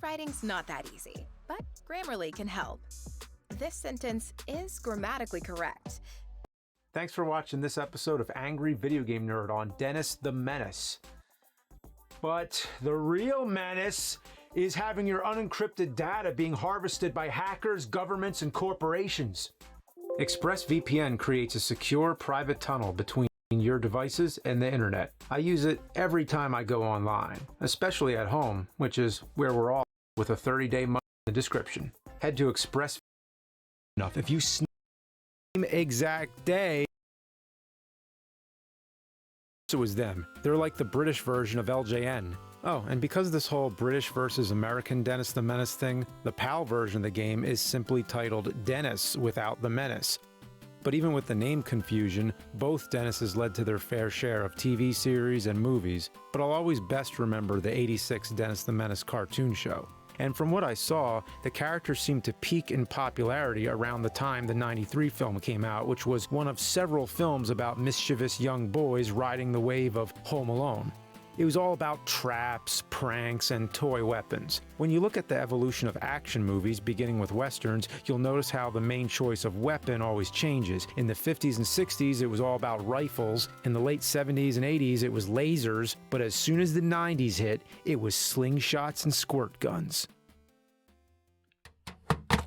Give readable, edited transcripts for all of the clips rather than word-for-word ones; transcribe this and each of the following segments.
Writing's not that easy, but Grammarly can help. This sentence is grammatically correct. Thanks for watching this episode of Angry Video Game Nerd on Dennis the Menace. But the real menace is having your unencrypted data being harvested by hackers, governments, and corporations. ExpressVPN creates a secure private tunnel between your devices and the internet. I use it every time I go online, especially at home, which is where we're all, with a 30-day month in the description. Head to ExpressVPN. If you same exact day, it was them. They're like the British version of LJN. Oh, and because of this whole British versus American Dennis the Menace thing, the PAL version of the game is simply titled Dennis without the Menace. But even with the name confusion, both Dennises led to their fair share of TV series and movies, but I'll always best remember the '86 Dennis the Menace cartoon show. And from what I saw, the characters seemed to peak in popularity around the time the '93 film came out, which was one of several films about mischievous young boys riding the wave of Home Alone. It was all about traps, pranks, and toy weapons. When you look at the evolution of action movies, beginning with westerns, you'll notice how the main choice of weapon always changes. In the 50s and 60s, it was all about rifles. In the late 70s and 80s, it was lasers. But as soon as the 90s hit, it was slingshots and squirt guns. All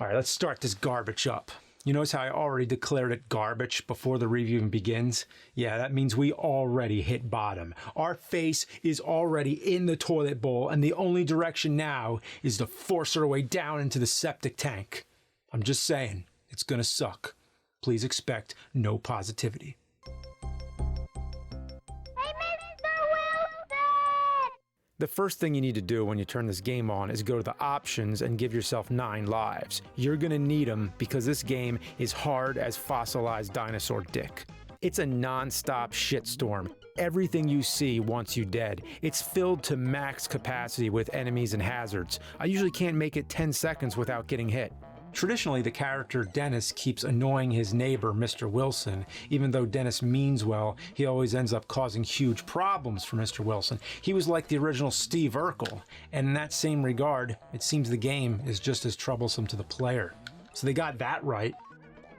right, let's start this garbage up. You notice how I already declared it garbage before the review even begins? Yeah, that means we already hit bottom. Our face is already in the toilet bowl, and the only direction now is to force our way down into the septic tank. I'm just saying, it's gonna suck. Please expect no positivity. The first thing you need to do when you turn this game on is go to the options and give yourself 9 lives. You're gonna need them because this game is hard as fossilized dinosaur dick. It's a non-stop shitstorm. Everything you see wants you dead. It's filled to max capacity with enemies and hazards. I usually can't make it 10 seconds without getting hit. Traditionally, the character Dennis keeps annoying his neighbor, Mr. Wilson. Even though Dennis means well, he always ends up causing huge problems for Mr. Wilson. He was like the original Steve Urkel, and in that same regard, it seems the game is just as troublesome to the player. So they got that right.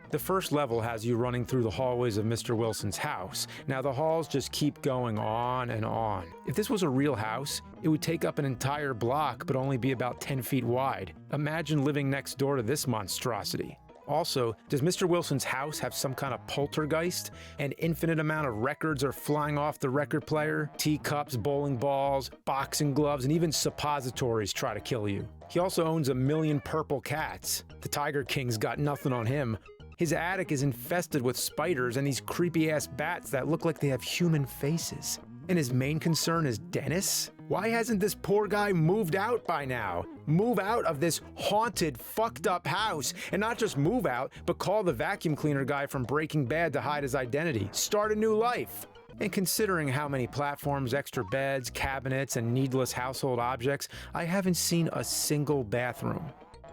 The first level has you running through the hallways of Mr. Wilson's house. Now the halls just keep going on and on. If this was a real house, it would take up an entire block but only be about 10 feet wide. Imagine living next door to this monstrosity. Also, does Mr. Wilson's house have some kind of poltergeist? An infinite amount of records are flying off the record player? Teacups, bowling balls, boxing gloves, and even suppositories try to kill you. He also owns 1 million purple cats. The Tiger King's got nothing on him. His attic is infested with spiders and these creepy-ass bats that look like they have human faces. And his main concern is Dennis? Why hasn't this poor guy moved out by now? Move out of this haunted, fucked up house. And not just move out, but call the vacuum cleaner guy from Breaking Bad to hide his identity. Start a new life. And considering how many platforms, extra beds, cabinets, and needless household objects, I haven't seen a single bathroom.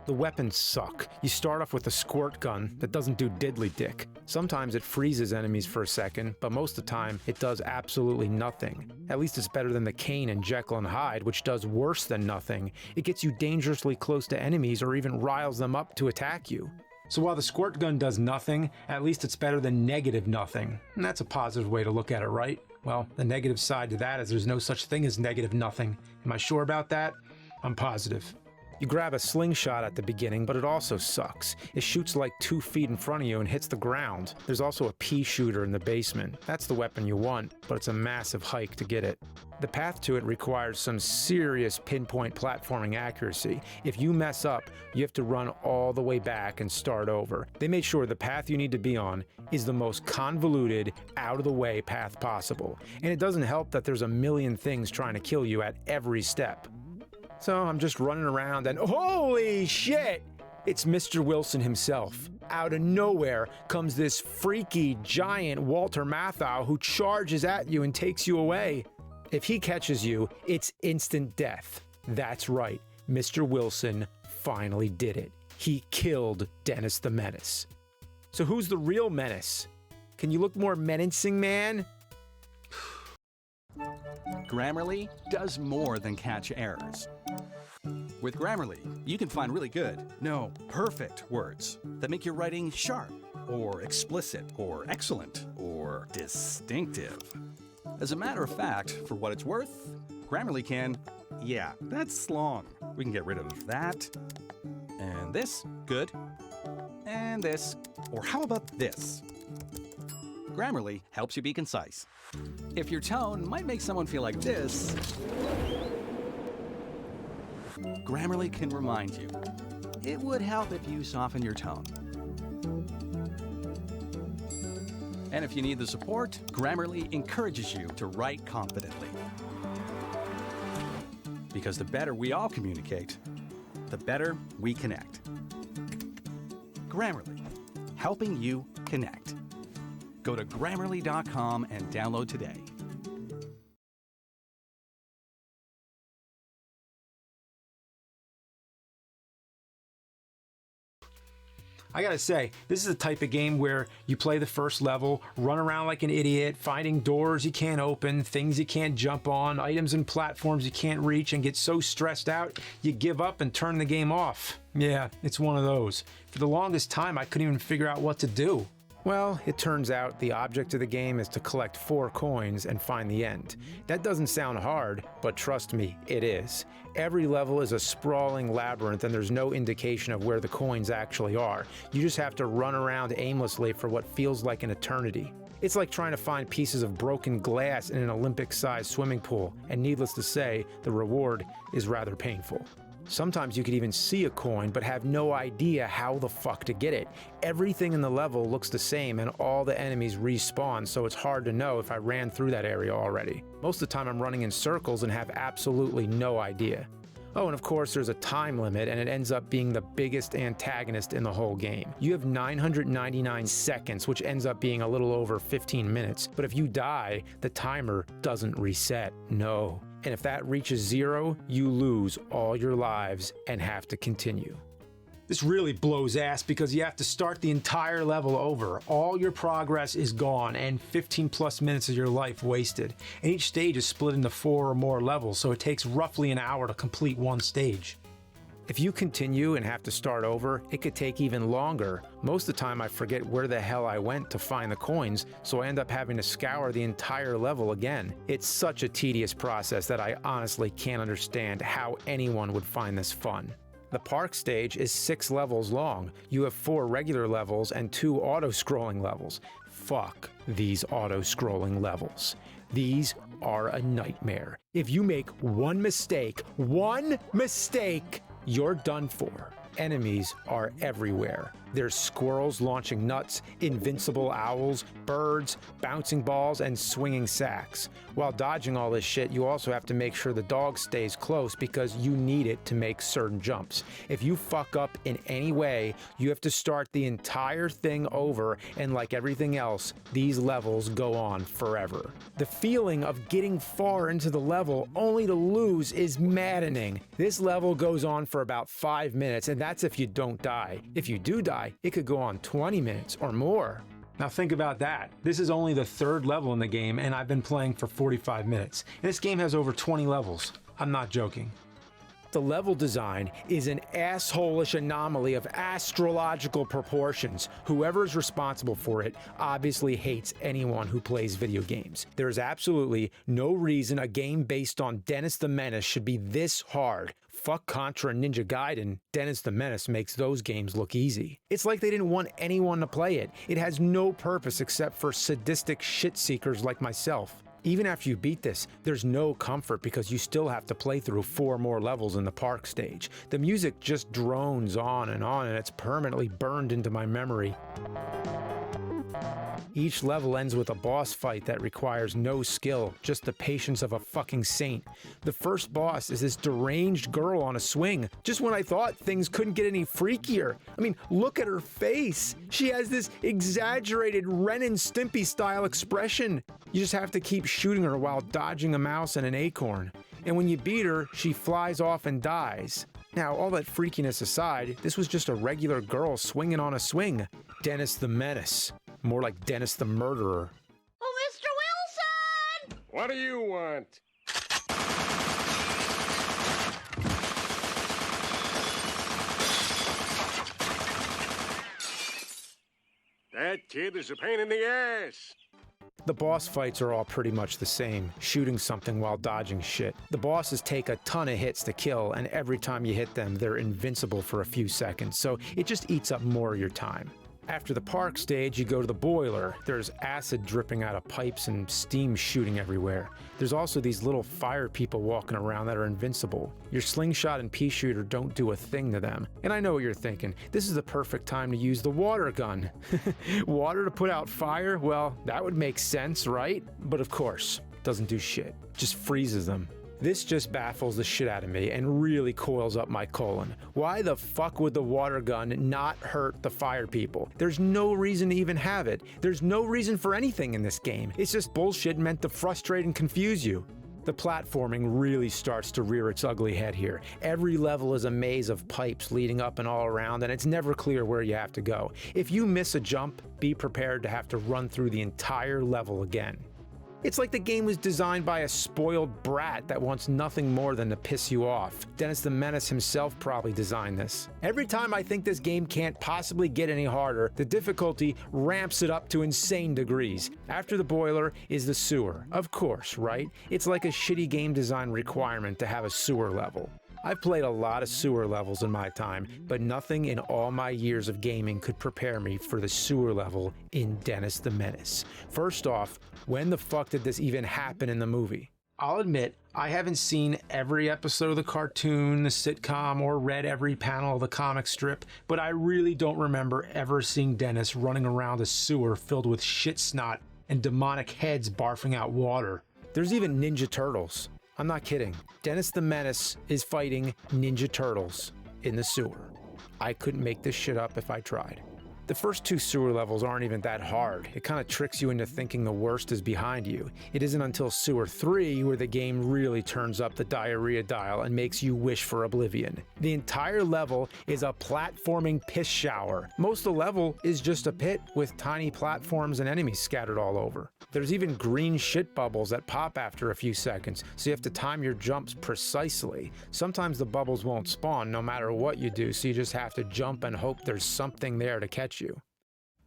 The weapons suck. You start off with a squirt gun that doesn't do diddly dick. Sometimes it freezes enemies for a second, but most of the time it does absolutely nothing. At least it's better than the Cain and Jekyll and Hyde, which does worse than nothing. It gets you dangerously close to enemies or even riles them up to attack you. So while the squirt gun does nothing, at least it's better than negative nothing. And that's a positive way to look at it, right? Well, the negative side to that is there's no such thing as negative nothing. Am I sure about that? I'm positive. You grab a slingshot at the beginning, but it also sucks. It shoots like 2 feet in front of you and hits the ground. There's also a pea shooter in the basement. That's the weapon you want, but it's a massive hike to get it. The path to it requires some serious pinpoint platforming accuracy. If you mess up, you have to run all the way back and start over. They made sure the path you need to be on is the most convoluted, out-of-the-way path possible. And it doesn't help that there's a million things trying to kill you at every step. So I'm just running around and holy shit! It's Mr. Wilson himself. Out of nowhere comes this freaky, giant Walter Matthau who charges at you and takes you away. If he catches you, it's instant death. That's right, Mr. Wilson finally did it. He killed Dennis the Menace. So who's the real menace? Can you look more menacing, man? Grammarly does more than catch errors. With Grammarly, you can find really good, no, perfect words that make your writing sharp, or explicit, or excellent, or distinctive. As a matter of fact, for what it's worth, Grammarly can, yeah, that's long. We can get rid of that, and this, good, and this, or how about this? Grammarly helps you be concise. If your tone might make someone feel like this, Grammarly can remind you. It would help if you soften your tone. And if you need the support, Grammarly encourages you to write confidently. Because the better we all communicate, the better we connect. Grammarly, helping you connect. Go to Grammarly.com and download today. I gotta say, this is the type of game where you play the first level, run around like an idiot, finding doors you can't open, things you can't jump on, items and platforms you can't reach, and get so stressed out, you give up and turn the game off. Yeah, it's one of those. For the longest time, I couldn't even figure out what to do. Well, it turns out the object of the game is to collect 4 coins and find the end. That doesn't sound hard, but trust me, it is. Every level is a sprawling labyrinth and there's no indication of where the coins actually are. You just have to run around aimlessly for what feels like an eternity. It's like trying to find pieces of broken glass in an Olympic-sized swimming pool, and needless to say, the reward is rather painful. Sometimes you could even see a coin but have no idea how the fuck to get it. Everything in the level looks the same and all the enemies respawn, so it's hard to know if I ran through that area already. Most of the time I'm running in circles and have absolutely no idea. Oh, and of course there's a time limit and it ends up being the biggest antagonist in the whole game. You have 999 seconds, which ends up being a little over 15 minutes, but if you die, the timer doesn't reset, no. And if that reaches 0, you lose all your lives and have to continue. This really blows ass because you have to start the entire level over. All your progress is gone and 15 plus minutes of your life wasted. And each stage is split into 4 or more levels, so it takes roughly an hour to complete one stage. If you continue and have to start over, it could take even longer. Most of the time I forget where the hell I went to find the coins, so I end up having to scour the entire level again. It's such a tedious process that I honestly can't understand how anyone would find this fun. The park stage is 6 levels long. You have 4 regular levels and 2 auto-scrolling levels. Fuck these auto-scrolling levels. These are a nightmare. If you make one mistake, you're done for. Enemies are everywhere. There's squirrels launching nuts, invincible owls, birds, bouncing balls, and swinging sacks. While dodging all this shit, you also have to make sure the dog stays close because you need it to make certain jumps. If you fuck up in any way, you have to start the entire thing over, and like everything else, these levels go on forever. The feeling of getting far into the level only to lose is maddening. This level goes on for about 5 minutes, and that's if you don't die. If you do die, it could go on 20 minutes or more. Now think about that. This is only the 3rd level in the game and I've been playing for 45 minutes. And this game has over 20 levels. I'm not joking. The level design is an asshole-ish anomaly of astrological proportions. Whoever is responsible for it obviously hates anyone who plays video games. There is absolutely no reason a game based on Dennis the Menace should be this hard. Fuck Contra and Ninja Gaiden, Dennis the Menace makes those games look easy. It's like they didn't want anyone to play it. It has no purpose except for sadistic shit-seekers like myself. Even after you beat this, there's no comfort because you still have to play through 4 more levels in the park stage. The music just drones on and it's permanently burned into my memory. Each level ends with a boss fight that requires no skill, just the patience of a fucking saint. The first boss is this deranged girl on a swing, just when I thought things couldn't get any freakier. I mean, look at her face. She has this exaggerated Ren and Stimpy style expression. You just have to keep shooting her while dodging a mouse and an acorn. And when you beat her, she flies off and dies. Now, all that freakiness aside, this was just a regular girl swinging on a swing. Dennis the Menace. More like Dennis the Murderer. Oh, Mr. Wilson! What do you want? That kid is a pain in the ass. The boss fights are all pretty much the same, shooting something while dodging shit. The bosses take a ton of hits to kill, and every time you hit them, they're invincible for a few seconds, so it just eats up more of your time. After the park stage, you go to the boiler. There's acid dripping out of pipes and steam shooting everywhere. There's also these little fire people walking around that are invincible. Your slingshot and pea shooter don't do a thing to them. And I know what you're thinking. This is the perfect time to use the water gun. Water to put out fire? Well, that would make sense, right? But of course, doesn't do shit. Just freezes them. This just baffles the shit out of me and really coils up my colon. Why the fuck would the water gun not hurt the fire people? There's no reason to even have it. There's no reason for anything in this game. It's just bullshit meant to frustrate and confuse you. The platforming really starts to rear its ugly head here. Every level is a maze of pipes leading up and all around, and it's never clear where you have to go. If you miss a jump, be prepared to have to run through the entire level again. It's like the game was designed by a spoiled brat that wants nothing more than to piss you off. Dennis the Menace himself probably designed this. Every time I think this game can't possibly get any harder, the difficulty ramps it up to insane degrees. After the boiler is the sewer. Of course, right? It's like a shitty game design requirement to have a sewer level. I've played a lot of sewer levels in my time, but nothing in all my years of gaming could prepare me for the sewer level in Dennis the Menace. First off, when the fuck did this even happen in the movie? I'll admit, I haven't seen every episode of the cartoon, the sitcom, or read every panel of the comic strip, but I really don't remember ever seeing Dennis running around a sewer filled with shit snot and demonic heads barfing out water. There's even Ninja Turtles. I'm not kidding. Dennis the Menace is fighting Ninja Turtles in the sewer. I couldn't make this shit up if I tried. The first two sewer levels aren't even that hard. It kind of tricks you into thinking the worst is behind you. It isn't until Sewer 3 where the game really turns up the diarrhea dial and makes you wish for oblivion. The entire level is a platforming piss shower. Most of the level is just a pit with tiny platforms and enemies scattered all over. There's even green shit bubbles that pop after a few seconds, so you have to time your jumps precisely. Sometimes the bubbles won't spawn no matter what you do, so you just have to jump and hope there's something there to catch you.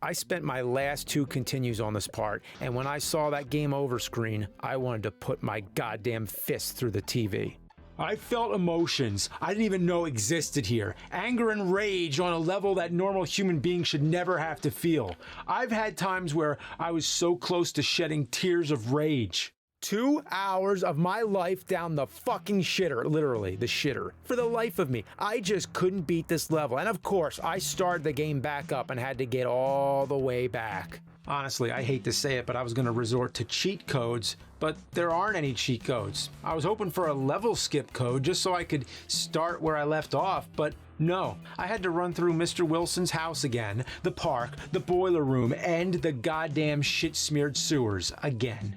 I spent my last two continues on this part, and when I saw that game over screen, I wanted to put my goddamn fist through the TV. I felt emotions I didn't even know existed here. Anger and rage on a level that normal human beings should never have to feel. I've had times where I was so close to shedding tears of rage. 2 hours of my life down the fucking shitter, literally, the shitter. For the life of me, I just couldn't beat this level. And of course, I started the game back up and had to get all the way back. Honestly, I hate to say it, but I was going to resort to cheat codes, but there aren't any cheat codes. I was hoping for a level skip code just so I could start where I left off, but no. I had to run through Mr. Wilson's house again, the park, the boiler room, and the goddamn shit-smeared sewers again.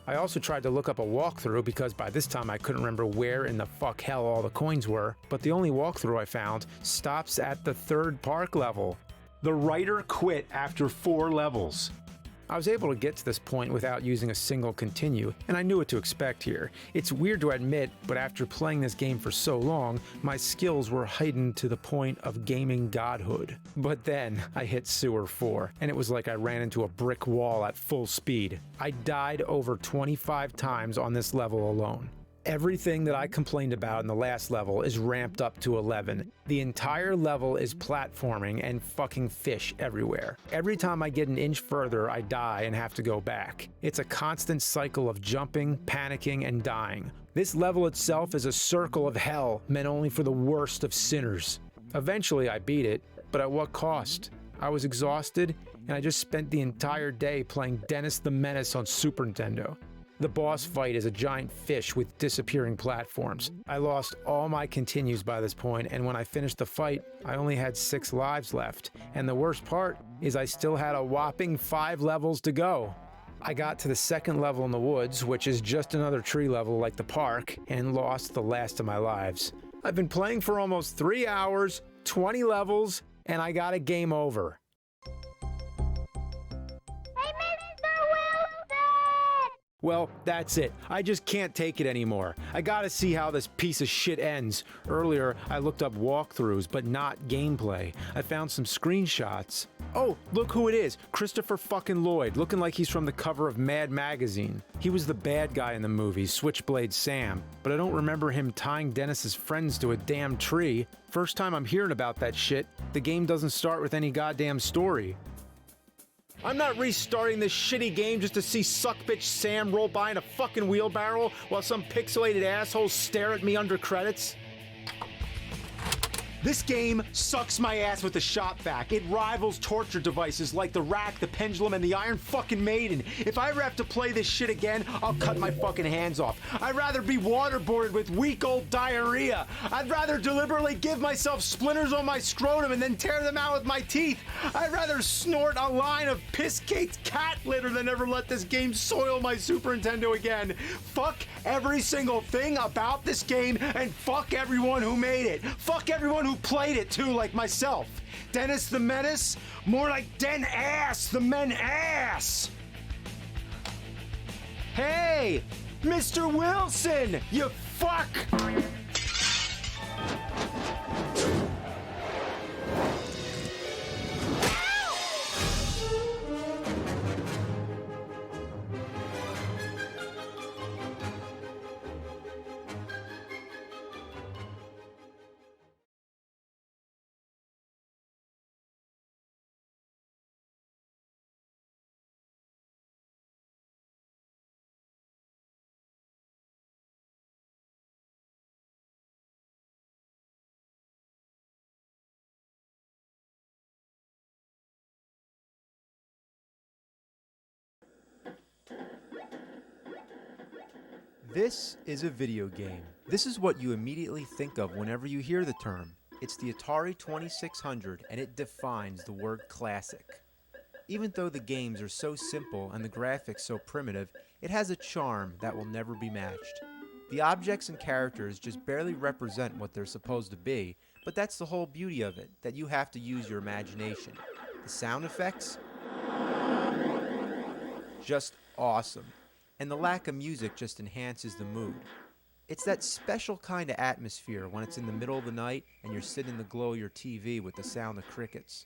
I also tried to look up a walkthrough because by this time I couldn't remember where in the fuck hell all the coins were, but the only walkthrough I found stops at the third park level. The writer quit after 4 levels. I was able to get to this point without using a single continue, and I knew what to expect here. It's weird to admit, but after playing this game for so long, my skills were heightened to the point of gaming godhood. But then I hit Sewer 4, and it was like I ran into a brick wall at full speed. I died over 25 times on this level alone. Everything that I complained about in the last level is ramped up to 11. The entire level is platforming and fucking fish everywhere. Every time I get an inch further, I die and have to go back. It's a constant cycle of jumping, panicking, and dying. This level itself is a circle of hell meant only for the worst of sinners. Eventually I beat it, but at what cost? I was exhausted, and I just spent the entire day playing Dennis the Menace on Super Nintendo. The boss fight is a giant fish with disappearing platforms. I lost all my continues by this point, and when I finished the fight, I only had 6 lives left. And the worst part is I still had a whopping 5 levels to go. I got to the second level in the woods, which is just another tree level like the park, and lost the last of my lives. I've been playing for almost 3 hours, 20 levels, and I got a game over. Well, that's it. I just can't take it anymore. I gotta see how this piece of shit ends. Earlier, I looked up walkthroughs, but not gameplay. I found some screenshots, Oh, look who it is. Christopher fucking Lloyd, looking like he's from the cover of Mad Magazine. He was the bad guy in the movie, Switchblade Sam, but I don't remember him tying Dennis's friends to a damn tree. First time I'm hearing about that shit. The game doesn't start with any goddamn story. I'm not restarting this shitty game just to see suckbitch Sam roll by in a fucking wheelbarrow while some pixelated assholes stare at me under credits. This game sucks my ass with the shop vac. It rivals torture devices like the Rack, the Pendulum, and the Iron fucking Maiden. If I ever have to play this shit again, I'll cut my fucking hands off. I'd rather be waterboarded with weak old diarrhea. I'd rather deliberately give myself splinters on my scrotum and then tear them out with my teeth. I'd rather snort a line of piss-caked cat litter than ever let this game soil my Super Nintendo again. Fuck every single thing about this game, and fuck everyone who made it. Fuck everyone who played it too, like myself. Dennis the Menace? More like Den Ass the Men Ass! Hey! Mr. Wilson! You fuck! This is a video game. This is what you immediately think of whenever you hear the term. It's the Atari 2600, and it defines the word classic. Even though the games are so simple and the graphics so primitive, it has a charm that will never be matched. The objects and characters just barely represent what they're supposed to be, but that's the whole beauty of it, that you have to use your imagination. The sound effects? Just awesome. And the lack of music just enhances the mood. It's that special kind of atmosphere when it's in the middle of the night and you're sitting in the glow of your TV with the sound of crickets.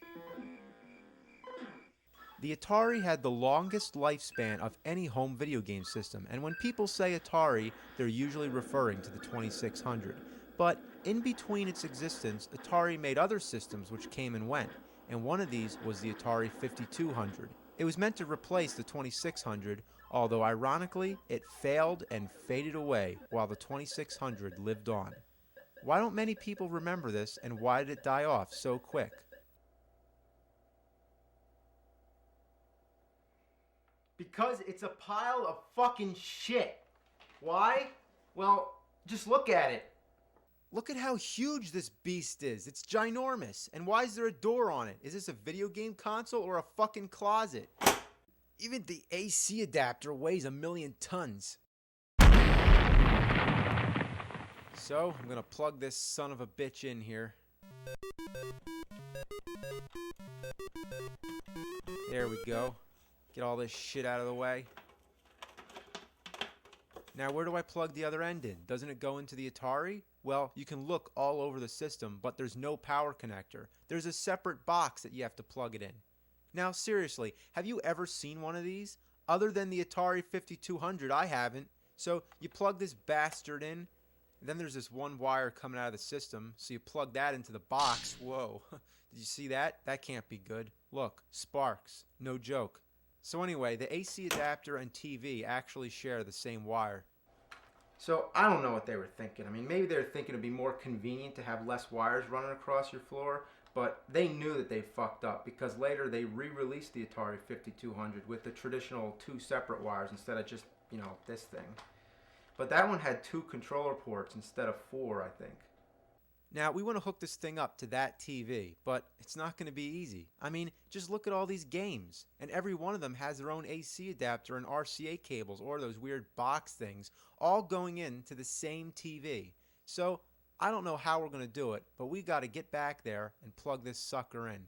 The Atari had the longest lifespan of any home video game system, and when people say Atari, they're usually referring to the 2600. But in between its existence, Atari made other systems which came and went, and one of these was the Atari 5200. It was meant to replace the 2600, although ironically, it failed and faded away while the 2600 lived on. Why don't many people remember this, and why did it die off so quick? Because it's a pile of fucking shit. Why? Well, just look at it. Look at how huge this beast is. It's ginormous. And why is there a door on it? Is this a video game console or a fucking closet? Even the AC adapter weighs 1,000,000 tons. So, I'm gonna plug this son of a bitch in here. There we go. Get all this shit out of the way. Now, where do I plug the other end in? Doesn't it go into the Atari? Well, you can look all over the system, but there's no power connector. There's a separate box that you have to plug it in. Now, seriously, have you ever seen one of these? Other than the Atari 5200, I haven't. So, you plug this bastard in, and then there's this one wire coming out of the system, so you plug that into the box. Whoa, did you see that? That can't be good. Look, sparks. No joke. So anyway, the AC adapter and TV actually share the same wire. So, I don't know what they were thinking. I mean, maybe they were thinking it'd be more convenient to have less wires running across your floor, but they knew that they fucked up because later they re-released the Atari 5200 with the traditional 2 separate wires instead of just, this thing. But that one had 2 controller ports instead of 4, I think. Now, we want to hook this thing up to that TV, but it's not going to be easy. I mean, just look at all these games, and every one of them has their own AC adapter and RCA cables, or those weird box things, all going into the same TV. So, I don't know how we're going to do it, but we got to get back there and plug this sucker in.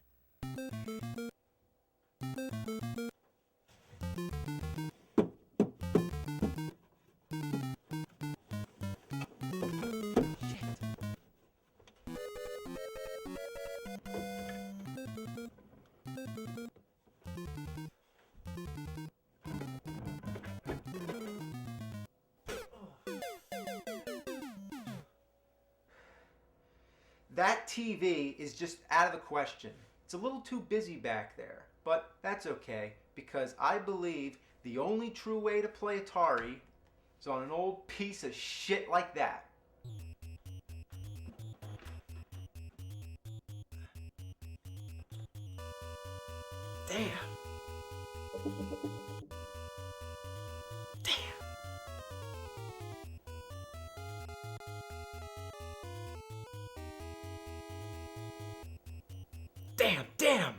That TV is just out of the question. It's a little too busy back there, but that's okay because I believe the only true way to play Atari is on an old piece of shit like that. Damn. Damn!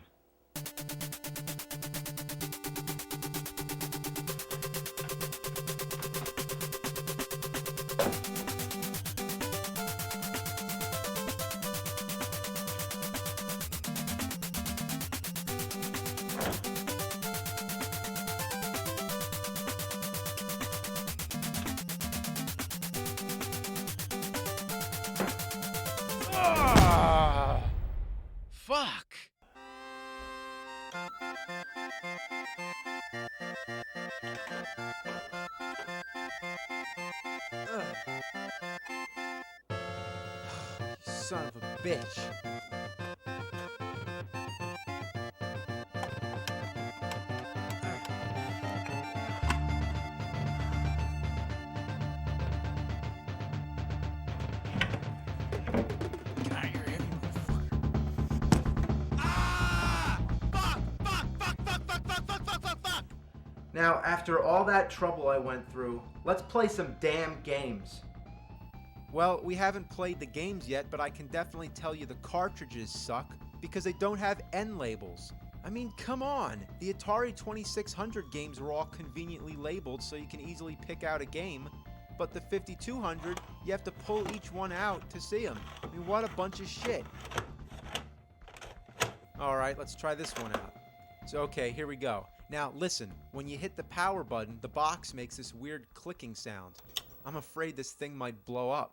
Fuck! You son of a bitch. Now, after all that trouble I went through, let's play some damn games. Well, we haven't played the games yet, but I can definitely tell you the cartridges suck because they don't have end labels. I mean, come on! The Atari 2600 games were all conveniently labeled so you can easily pick out a game, but the 5200, you have to pull each one out to see them. I mean, what a bunch of shit. Alright, let's try this one out. So, okay, here we go. Now, listen, when you hit the power button, the box makes this weird clicking sound. I'm afraid this thing might blow up.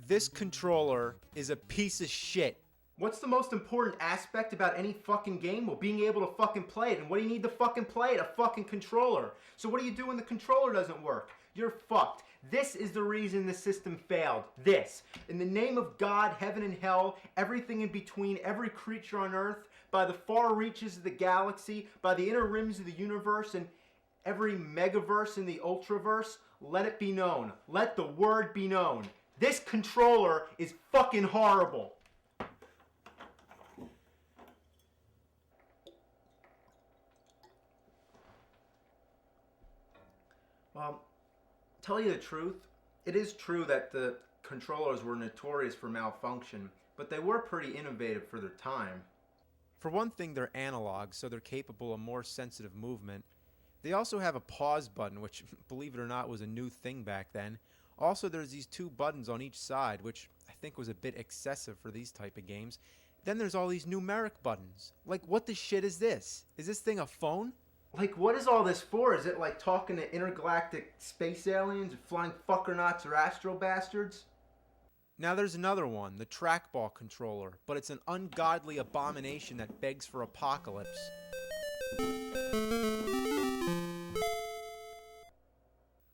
This controller is a piece of shit. What's the most important aspect about any fucking game? Well, being able to fucking play it. And what do you need to fucking play it? A fucking controller. So what do you do when the controller doesn't work? You're fucked. This is the reason the system failed. This. In the name of God, heaven and hell, everything in between, every creature on earth, by the far reaches of the galaxy, by the inner rims of the universe, and every megaverse in the ultraverse, let it be known. Let the word be known. This controller is fucking horrible. Well, tell you the truth, it is true that the controllers were notorious for malfunction, but they were pretty innovative for their time. For one thing, they're analog, so they're capable of more sensitive movement. They also have a pause button, which, believe it or not, was a new thing back then. Also, there's these two buttons on each side, which I think was a bit excessive for these type of games. Then there's all these numeric buttons. Like, what the shit is this? Is this thing a phone? Like, what is all this for? Is it like talking to intergalactic space aliens, or flying fuckernauts or astro bastards? Now there's another one, the trackball controller, but it's an ungodly abomination that begs for apocalypse.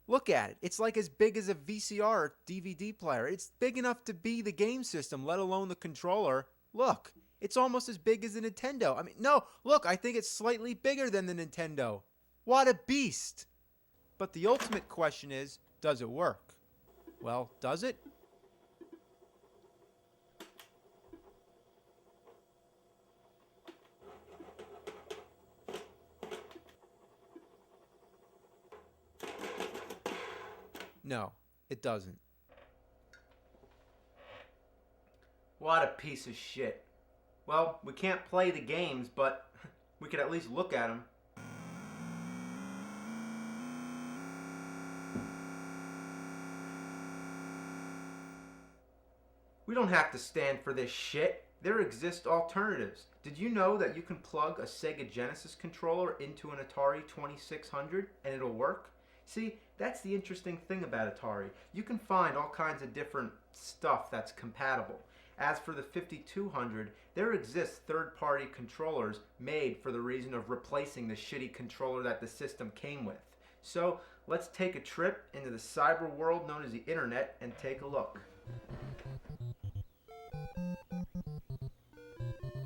Look at it. It's like as big as a VCR or DVD player. It's big enough to be the game system, let alone the controller. Look, it's almost as big as the Nintendo. I mean, no, look, I think it's slightly bigger than the Nintendo. What a beast! But the ultimate question is, does it work? Well, does it? No, it doesn't. What a piece of shit. Well, we can't play the games, but we could at least look at them. We don't have to stand for this shit. There exist alternatives. Did you know that you can plug a Sega Genesis controller into an Atari 2600 and it'll work? See, that's the interesting thing about Atari. You can find all kinds of different stuff that's compatible. As for the 5200, there exists third-party controllers made for the reason of replacing the shitty controller that the system came with. So, let's take a trip into the cyber world known as the internet and take a look.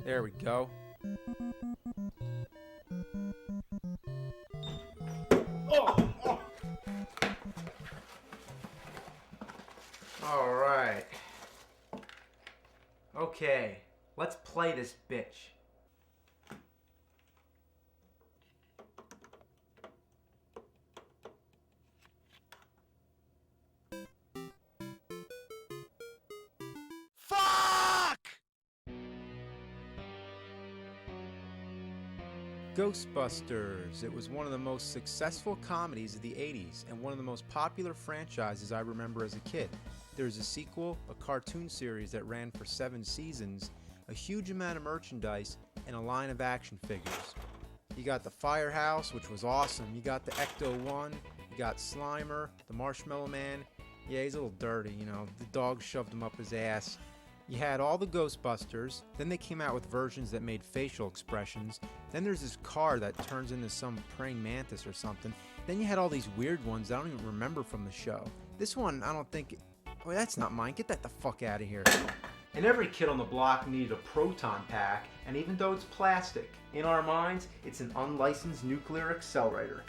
There we go. Alright. Okay, let's play this bitch. Ghostbusters. It was one of the most successful comedies of the 80s and one of the most popular franchises I remember as a kid. There's a sequel, a cartoon series that ran for 7 seasons, a huge amount of merchandise, and a line of action figures. You got the Firehouse, which was awesome. You got the Ecto-1. You got Slimer, the Marshmallow Man. Yeah, he's a little dirty, you know. The dog shoved him up his ass. You had all the Ghostbusters, then they came out with versions that made facial expressions, then there's this car that turns into some praying mantis or something, then you had all these weird ones I don't even remember from the show. This one, I don't think... Oh, that's not mine. Get that the fuck out of here. And every kid on the block needed a proton pack, and even though it's plastic, in our minds, it's an unlicensed nuclear accelerator.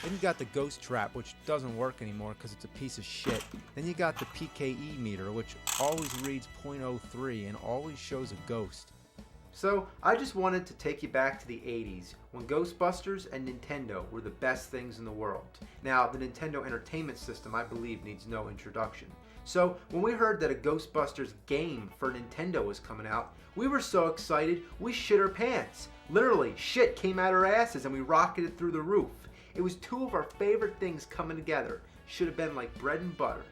Then you got the Ghost Trap, which doesn't work anymore because it's a piece of shit. Then you got the PKE meter, which always reads .03 and always shows a ghost. So, I just wanted to take you back to the 80s, when Ghostbusters and Nintendo were the best things in the world. Now, the Nintendo Entertainment System, I believe, needs no introduction. So, when we heard that a Ghostbusters game for Nintendo was coming out, we were so excited, we shit our pants. Literally, shit came out our asses and we rocketed through the roof. It was 2 of our favorite things coming together. Should have been like bread and butter,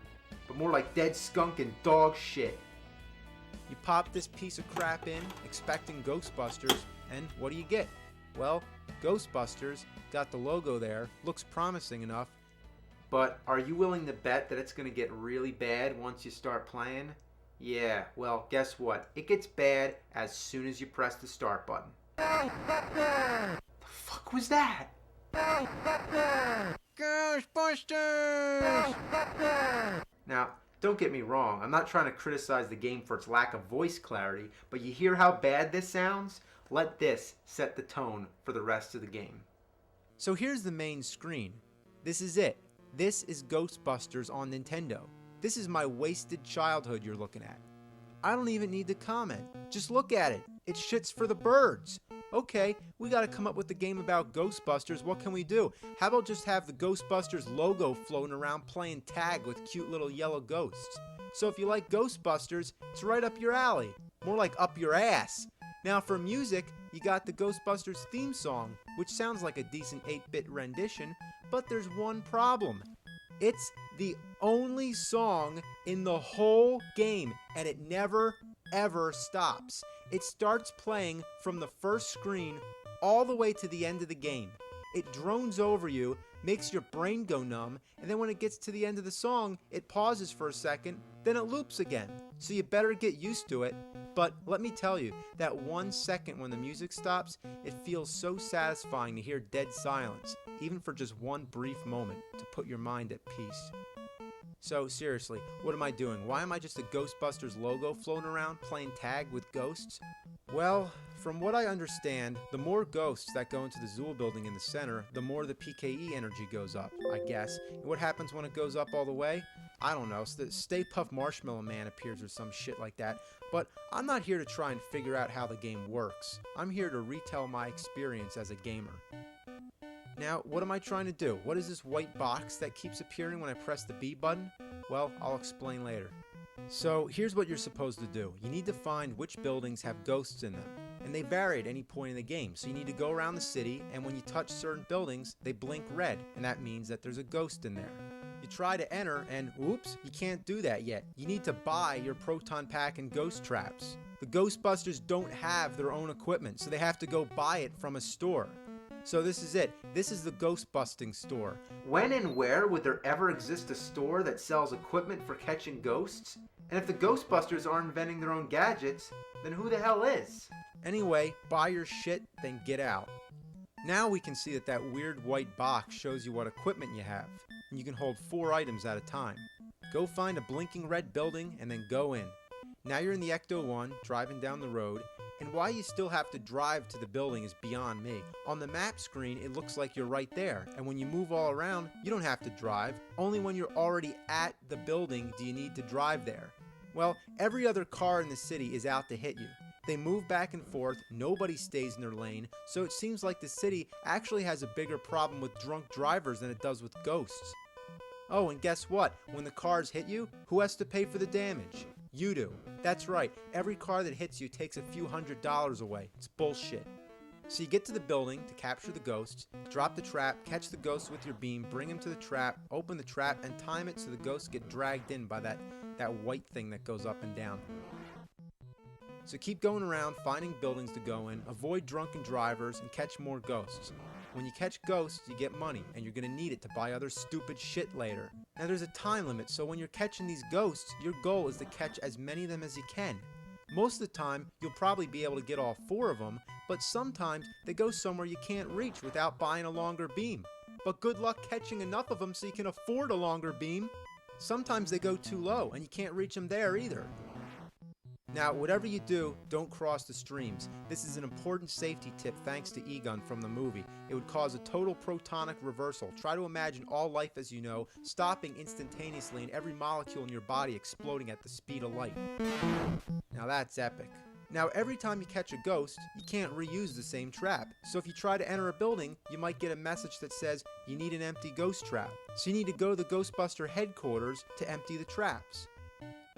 but more like dead skunk and dog shit. You pop this piece of crap in, expecting Ghostbusters, and what do you get? Well, Ghostbusters, got the logo there, looks promising enough. But are you willing to bet that it's going to get really bad once you start playing? Yeah, well, guess what? It gets bad as soon as you press the start button. The fuck was that? Ghostbusters! Now, don't get me wrong, I'm not trying to criticize the game for its lack of voice clarity, but you hear how bad this sounds? Let this set the tone for the rest of the game. So here's the main screen. This is it. This is Ghostbusters on Nintendo. This is my wasted childhood you're looking at. I don't even need to comment. Just look at it. It's shits for the birds. Okay, we gotta come up with a game about Ghostbusters. What can we do? How about just have the Ghostbusters logo floating around playing tag with cute little yellow ghosts? So if you like Ghostbusters, it's right up your alley. More like up your ass. Now for music, you got the Ghostbusters theme song, which sounds like a decent 8-bit rendition, but there's one problem. It's the only song in the whole game, and it never, ever stops. It starts playing from the first screen all the way to the end of the game. It drones over you, makes your brain go numb, and then when it gets to the end of the song, it pauses for a second, then it loops again. So you better get used to it. But let me tell you, that 1 second when the music stops, it feels so satisfying to hear dead silence, even for just one brief moment, to put your mind at peace. So seriously, what am I doing? Why am I just a Ghostbusters logo floating around playing tag with ghosts? Well, from what I understand, the more ghosts that go into the Zool building in the center, the more the PKE energy goes up, I guess. And what happens when it goes up all the way? I don't know, the Stay Puft Marshmallow Man appears or some shit like that. But I'm not here to try and figure out how the game works. I'm here to retell my experience as a gamer. Now, what am I trying to do? What is this white box that keeps appearing when I press the B button? Well, I'll explain later. So, here's what you're supposed to do. You need to find which buildings have ghosts in them. And they vary at any point in the game. So you need to go around the city, and when you touch certain buildings, they blink red. And that means that there's a ghost in there. You try to enter and oops, you can't do that yet. You need to buy your proton pack and ghost traps. The Ghostbusters don't have their own equipment, so they have to go buy it from a store. So this is it. This is the ghost busting store. When and where would there ever exist a store that sells equipment for catching ghosts? And if the Ghostbusters aren't inventing their own gadgets, then who the hell is? Anyway, buy your shit, then get out. Now we can see that weird white box shows you what equipment you have, and you can hold 4 items at a time. Go find a blinking red building and then go in. Now you're in the Ecto-1, driving down the road, and why you still have to drive to the building is beyond me. On the map screen, it looks like you're right there, and when you move all around, you don't have to drive. Only when you're already at the building do you need to drive there. Well, every other car in the city is out to hit you. They move back and forth, nobody stays in their lane, so it seems like the city actually has a bigger problem with drunk drivers than it does with ghosts. Oh, and guess what? When the cars hit you, who has to pay for the damage? You do. That's right, every car that hits you takes a few $100s away. It's bullshit. So you get to the building to capture the ghosts, drop the trap, catch the ghosts with your beam, bring him to the trap, open the trap, and time it so the ghosts get dragged in by that white thing that goes up and down. So keep going around, finding buildings to go in, avoid drunken drivers, and catch more ghosts. When you catch ghosts, you get money, and you're going to need it to buy other stupid shit later. Now there's a time limit, so when you're catching these ghosts, your goal is to catch as many of them as you can. Most of the time, you'll probably be able to get all 4 of them, but sometimes they go somewhere you can't reach without buying a longer beam. But good luck catching enough of them so you can afford a longer beam. Sometimes they go too low, and you can't reach them there either. Now, whatever you do, don't cross the streams. This is an important safety tip thanks to Egon from the movie. It would cause a total protonic reversal. Try to imagine all life as you know, stopping instantaneously and every molecule in your body exploding at the speed of light. Now that's epic. Now, every time you catch a ghost, you can't reuse the same trap. So if you try to enter a building, you might get a message that says you need an empty ghost trap. So you need to go to the Ghostbuster headquarters to empty the traps.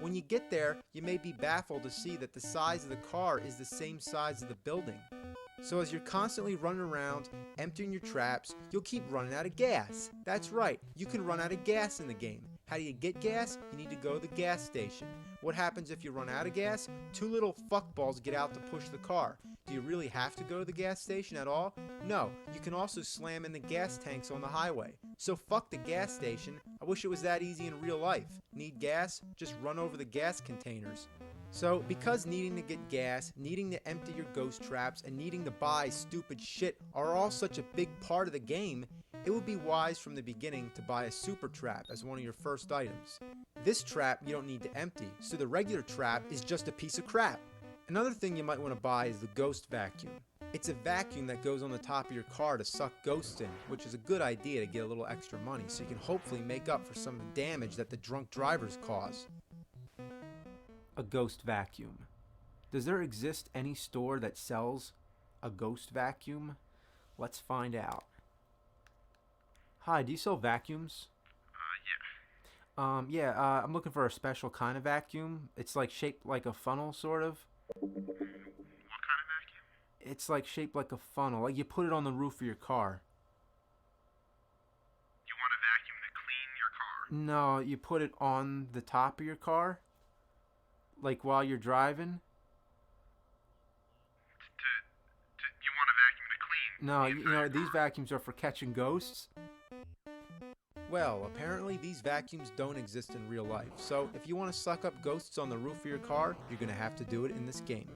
When you get there, you may be baffled to see that the size of the car is the same size as the building. So as you're constantly running around, emptying your traps, you'll keep running out of gas. That's right, you can run out of gas in the game. How do you get gas? You need to go to the gas station. What happens if you run out of gas? 2 little fuckballs get out to push the car. Do you really have to go to the gas station at all? No, you can also slam in the gas tanks on the highway. So fuck the gas station. I wish it was that easy in real life. Need gas? Just run over the gas containers. So, because needing to get gas, needing to empty your ghost traps, and needing to buy stupid shit are all such a big part of the game, it would be wise from the beginning to buy a super trap as one of your first items. This trap you don't need to empty, so the regular trap is just a piece of crap. Another thing you might want to buy is the ghost vacuum. It's a vacuum that goes on the top of your car to suck ghosts in, which is a good idea to get a little extra money so you can hopefully make up for some of the damage that the drunk drivers cause. A ghost vacuum. Does there exist any store that sells a ghost vacuum? Let's find out. Hi, do you sell vacuums? Yeah. I'm looking for a special kind of vacuum. It's like shaped like a funnel, sort of. What kind of vacuum? It's like shaped like a funnel. Like you put it on the roof of your car. You want a vacuum to clean your car? No, you put it on the top of your car. Like while you're driving. You want a vacuum to clean? No, you know, these vacuums are for catching ghosts. Well, apparently these vacuums don't exist in real life, so if you want to suck up ghosts on the roof of your car, you're going to have to do it in this game.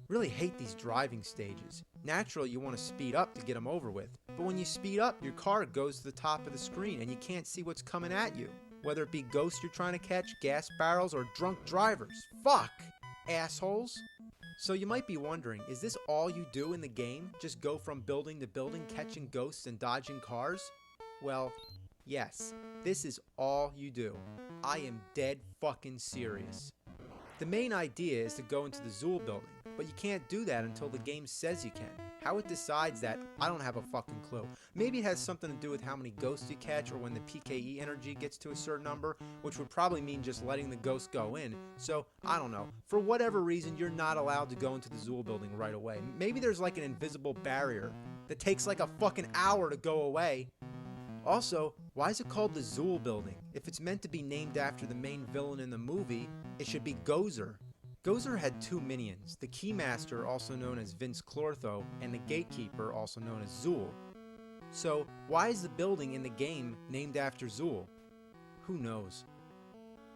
Really hate these driving stages. Naturally, you want to speed up to get them over with, but when you speed up, your car goes to the top of the screen and you can't see what's coming at you. Whether it be ghosts you're trying to catch, gas barrels, or drunk drivers. Fuck! Assholes! So you might be wondering, is this all you do in the game? Just go from building to building, catching ghosts and dodging cars? Well, yes, this is all you do. I am dead fucking serious. The main idea is to go into the Zool building, but you can't do that until the game says you can. How it decides that, I don't have a fucking clue. Maybe it has something to do with how many ghosts you catch or when the PKE energy gets to a certain number, which would probably mean just letting the ghosts go in. So, I don't know. For whatever reason, you're not allowed to go into the Zool building right away. Maybe there's like an invisible barrier that takes like a fucking hour to go away. Also, why is it called the Zool Building? If it's meant to be named after the main villain in the movie, it should be Gozer. Gozer had two minions, the Keymaster, also known as Vince Clortho, and the Gatekeeper, also known as Zool. So, why is the building in the game named after Zool? Who knows?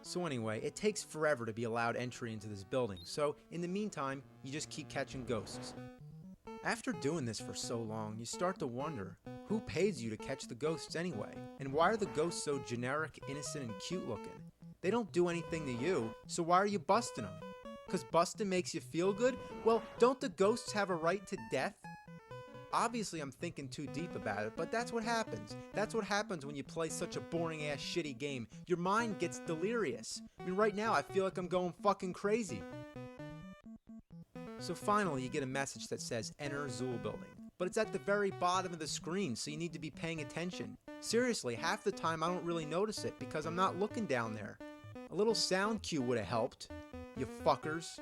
So anyway, it takes forever to be allowed entry into this building, so in the meantime, you just keep catching ghosts. After doing this for so long, you start to wonder, who pays you to catch the ghosts anyway? And why are the ghosts so generic, innocent, and cute looking? They don't do anything to you, so why are you busting them? Because busting makes you feel good? Well, don't the ghosts have a right to death? Obviously, I'm thinking too deep about it, but that's what happens. That's what happens when you play such a boring-ass shitty game. Your mind gets delirious. I mean, right now, I feel like I'm going fucking crazy. So finally, you get a message that says, Enter Zool Building. But it's at the very bottom of the screen, so you need to be paying attention. Seriously, half the time I don't really notice it because I'm not looking down there. A little sound cue would have helped, you fuckers.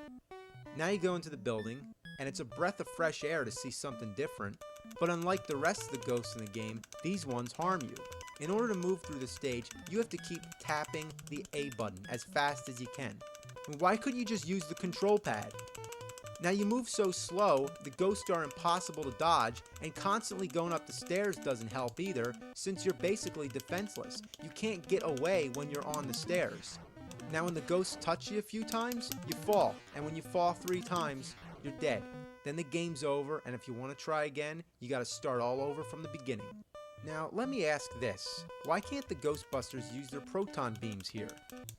Now you go into the building, and it's a breath of fresh air to see something different. But unlike the rest of the ghosts in the game, these ones harm you. In order to move through the stage, you have to keep tapping the A button as fast as you can. And why couldn't you just use the control pad? Now you move so slow, the ghosts are impossible to dodge, and constantly going up the stairs doesn't help either, since you're basically defenseless. You can't get away when you're on the stairs. Now when the ghosts touch you a few times, you fall, and when you fall 3 times, you're dead. Then the game's over, and if you want to try again, you gotta start all over from the beginning. Now, let me ask this. Why can't the Ghostbusters use their proton beams here?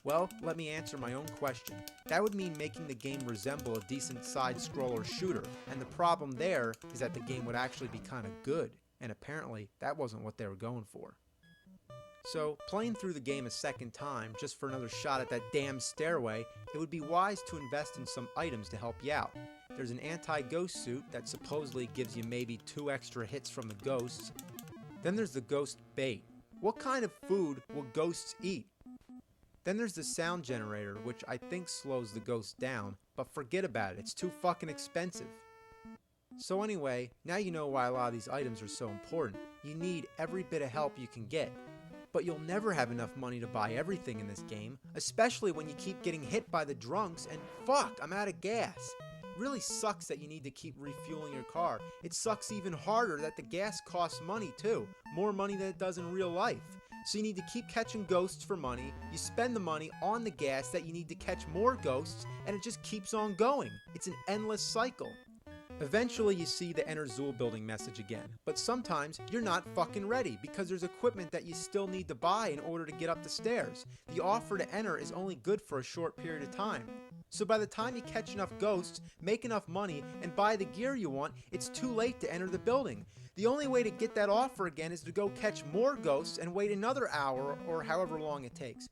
Well, let me answer my own question. That would mean making the game resemble a decent side-scroller shooter, and the problem there is that the game would actually be kinda good, and apparently that wasn't what they were going for. So, playing through the game a second time, just for another shot at that damn stairway, it would be wise to invest in some items to help you out. There's an anti-ghost suit that supposedly gives you maybe 2 extra hits from the ghosts. Then there's the ghost bait. What kind of food will ghosts eat? Then there's the sound generator, which I think slows the ghosts down, but forget about it, it's too fucking expensive. So anyway, now you know why a lot of these items are so important. You need every bit of help you can get. But you'll never have enough money to buy everything in this game, especially when you keep getting hit by the drunks and fuck, I'm out of gas. It really sucks that you need to keep refueling your car. It sucks even harder that the gas costs money too, more money than it does in real life. So you need to keep catching ghosts for money, you spend the money on the gas that you need to catch more ghosts, and it just keeps on going. It's an endless cycle. Eventually you see the Enter Zool Building message again, but sometimes you're not fucking ready because there's equipment that you still need to buy in order to get up the stairs. The offer to enter is only good for a short period of time. So by the time you catch enough ghosts, make enough money, and buy the gear you want, it's too late to enter the building. The only way to get that offer again is to go catch more ghosts and wait another hour or however long it takes.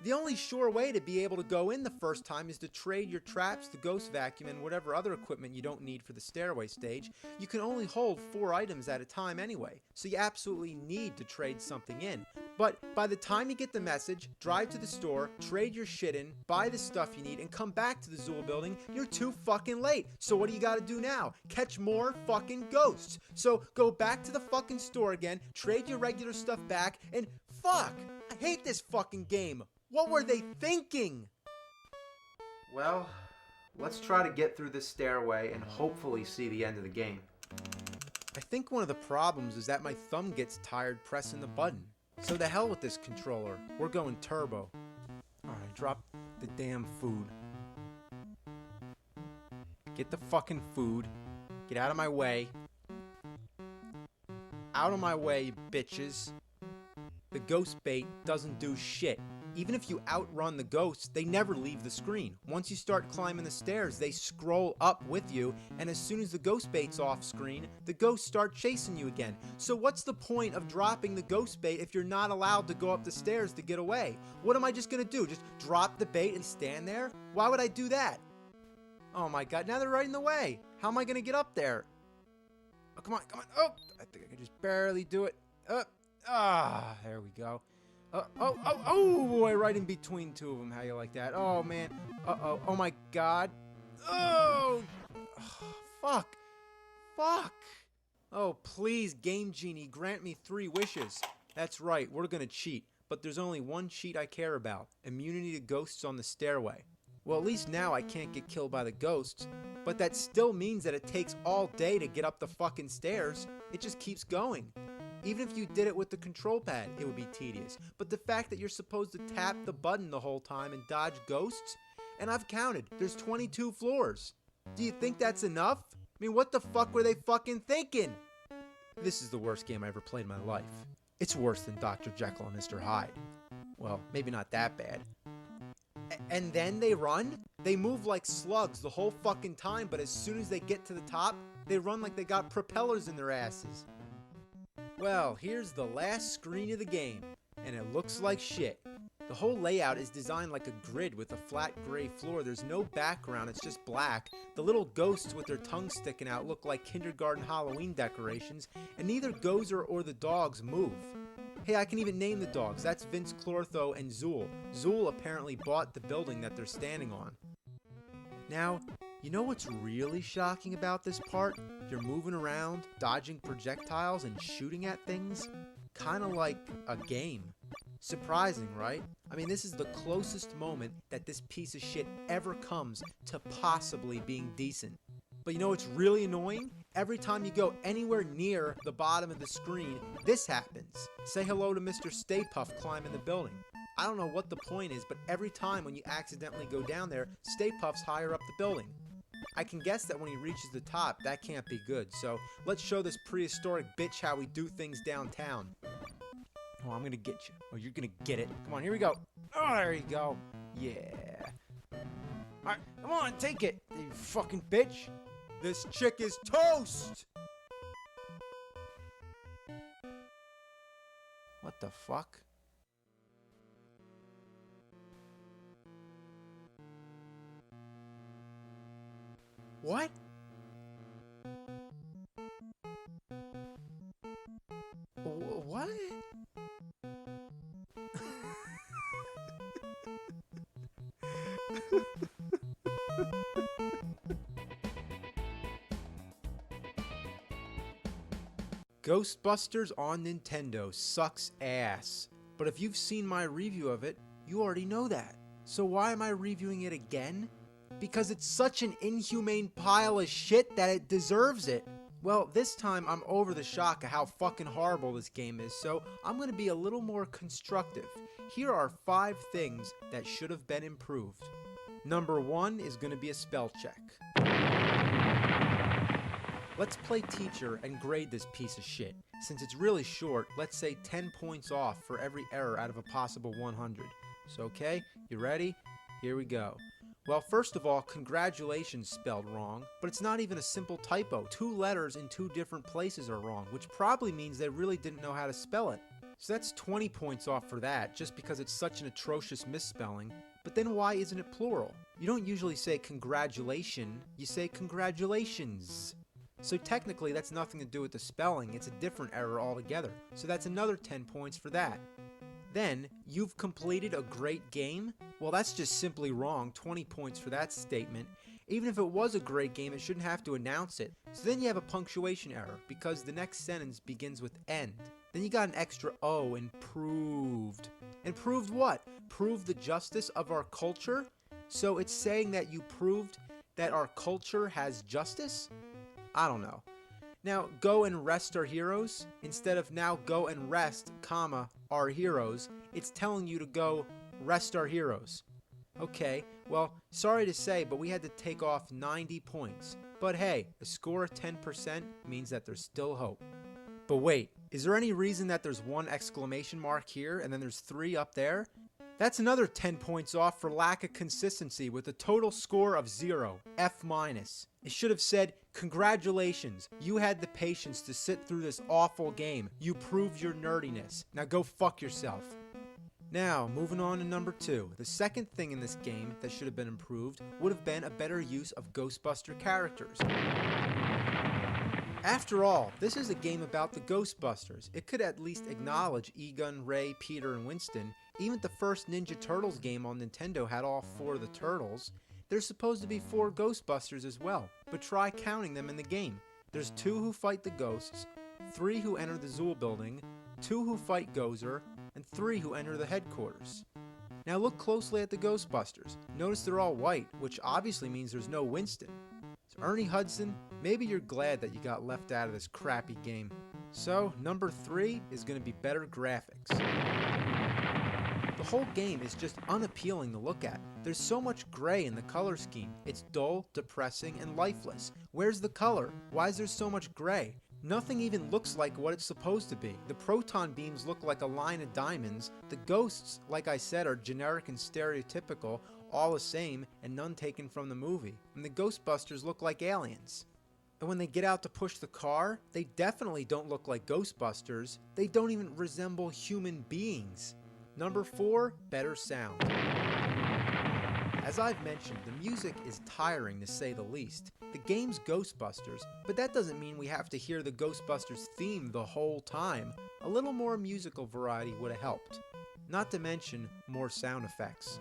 The only sure way to be able to go in the first time is to trade your traps, the ghost vacuum, and whatever other equipment you don't need for the stairway stage. You can only hold 4 items at a time anyway, so you absolutely need to trade something in. But by the time you get the message, drive to the store, trade your shit in, buy the stuff you need, and come back to the Zool Building, you're too fucking late. So what do you gotta do now? Catch more fucking ghosts. So go back to the fucking store again, trade your regular stuff back, and fuck! I hate this fucking game. What were they thinking? Well, let's try to get through this stairway and hopefully see the end of the game. I think one of the problems is that my thumb gets tired pressing the button. So to hell with this controller. We're going turbo. Alright, drop the damn food. Get the fucking food. Get out of my way. Out of my way, you bitches. The ghost bait doesn't do shit. Even if you outrun the ghosts, they never leave the screen. Once you start climbing the stairs, they scroll up with you, and as soon as the ghost bait's off screen, the ghosts start chasing you again. So what's the point of dropping the ghost bait if you're not allowed to go up the stairs to get away? What am I just gonna do? Just drop the bait and stand there? Why would I do that? Oh my god, now they're right in the way. How am I gonna get up there? Oh, come on, come on. Oh, I think I can just barely do it. There we go. Oh boy, right in between 2 of them. How you like that? Oh man. Oh my god. Oh, fuck. Oh please, Game Genie, grant me 3 wishes. That's right, we're gonna cheat. But there's only one cheat I care about. Immunity to ghosts on the stairway. Well, at least now I can't get killed by the ghosts. But that still means that it takes all day to get up the fucking stairs. It just keeps going. Even if you did it with the control pad, it would be tedious. But the fact that you're supposed to tap the button the whole time and dodge ghosts? And I've counted, there's 22 floors. Do you think that's enough? I mean, what the fuck were they fucking thinking? This is the worst game I ever played in my life. It's worse than Dr. Jekyll and Mr. Hyde. Well, maybe not that bad. And then they run? They move like slugs the whole fucking time, but as soon as they get to the top, they run like they got propellers in their asses. Well, here's the last screen of the game, and it looks like shit. The whole layout is designed like a grid with a flat gray floor. There's no background, it's just black. The little ghosts with their tongues sticking out look like kindergarten Halloween decorations, and neither Gozer or the dogs move. Hey, I can even name the dogs. That's Vince Clortho and Zool. Zool apparently bought the building that they're standing on. Now, you know what's really shocking about this part? You're moving around, dodging projectiles, and shooting at things. Kinda like a game. Surprising, right? I mean, this is the closest moment that this piece of shit ever comes to possibly being decent. But you know what's really annoying? Every time you go anywhere near the bottom of the screen, this happens. Say hello to Mr. Stay Puft climbing the building. I don't know what the point is, but every time when you accidentally go down there, Stay Puft's higher up the building. I can guess that when he reaches the top, that can't be good. So let's show this prehistoric bitch how we do things downtown. Oh, I'm gonna get you. Oh, you're gonna get it. Come on, here we go. Oh, there you go. Yeah. Alright, come on, take it, you fucking bitch. This chick is toast! What the fuck? What? What? Ghostbusters on Nintendo sucks ass. But if you've seen my review of it, you already know that. So why am I reviewing it again? Because it's such an inhumane pile of shit that it deserves it. Well, this time I'm over the shock of how fucking horrible this game is, so I'm gonna be a little more constructive. Here are 5 things that should have been improved. Number 1 is gonna be a spell check. Let's play teacher and grade this piece of shit. Since it's really short, let's say 10 points off for every error out of a possible 100. So okay, you ready? Here we go. Well, first of all, congratulations spelled wrong, but it's not even a simple typo. 2 letters in 2 different places are wrong, which probably means they really didn't know how to spell it. So that's 20 points off for that, just because it's such an atrocious misspelling. But then why isn't it plural? You don't usually say congratulation, you say congratulations. So technically that's nothing to do with the spelling, it's a different error altogether. So that's another 10 points for that. Then, you've completed a great game? Well, that's just simply wrong. 20 points for that statement. Even if it was a great game, it shouldn't have to announce it. So then you have a punctuation error, because the next sentence begins with end. Then you got an extra O in proved. And proved what? Proved the justice of our culture? So it's saying that you proved that our culture has justice? I don't know. Now, go and rest our heroes. Instead of now go and rest, comma, our heroes, it's telling you to go rest our heroes. Okay, well, sorry to say, but we had to take off 90 points. But hey, a score of 10% means that there's still hope. But wait, is there any reason that there's 1 exclamation mark here and then there's 3 up there? That's another 10 points off for lack of consistency with a total score of 0, F-. It should have said, congratulations, you had the patience to sit through this awful game. You proved your nerdiness. Now go fuck yourself. Now, moving on to number 2. The second thing in this game that should have been improved would have been a better use of Ghostbuster characters. After all, this is a game about the Ghostbusters. It could at least acknowledge Egon, Ray, Peter, and Winston. Even the first Ninja Turtles game on Nintendo had all 4 of the turtles. There's supposed to be 4 Ghostbusters as well, but try counting them in the game. There's 2 who fight the ghosts, 3 who enter the Zool building, 2 who fight Gozer, and 3 who enter the headquarters. Now look closely at the Ghostbusters. Notice they're all white, which obviously means there's no Winston. So Ernie Hudson, maybe you're glad that you got left out of this crappy game. So number 3 is going to be better graphics. The whole game is just unappealing to look at. There's so much gray in the color scheme. It's dull, depressing, and lifeless. Where's the color? Why is there so much gray? Nothing even looks like what it's supposed to be. The proton beams look like a line of diamonds. The ghosts, like I said, are generic and stereotypical, all the same, and none taken from the movie. And the Ghostbusters look like aliens. And when they get out to push the car, they definitely don't look like Ghostbusters. They don't even resemble human beings. Number 4, better sound. As I've mentioned, the music is tiring to say the least. The game's Ghostbusters, but that doesn't mean we have to hear the Ghostbusters theme the whole time. A little more musical variety would have helped. Not to mention more sound effects.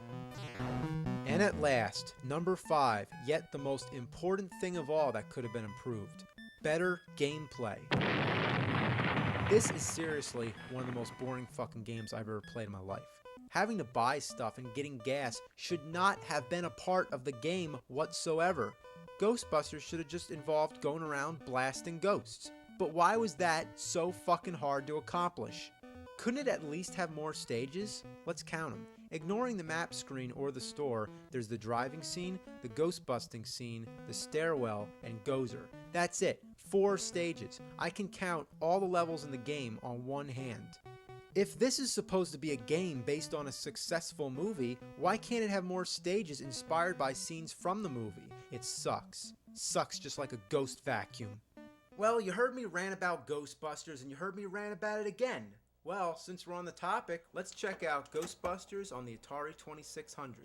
And at last, number 5, yet the most important thing of all that could have been improved. Better gameplay. This is seriously one of the most boring fucking games I've ever played in my life. Having to buy stuff and getting gas should not have been a part of the game whatsoever. Ghostbusters should have just involved going around blasting ghosts. But why was that so fucking hard to accomplish? Couldn't it at least have more stages? Let's count them. Ignoring the map screen or the store, there's the driving scene, the ghost busting scene, the stairwell, and Gozer. That's it. 4 stages. I can count all the levels in the game on one hand. If this is supposed to be a game based on a successful movie, why can't it have more stages inspired by scenes from the movie? It sucks. Sucks just like a ghost vacuum. Well, you heard me rant about Ghostbusters and you heard me rant about it again. Well, since we're on the topic, let's check out Ghostbusters on the Atari 2600.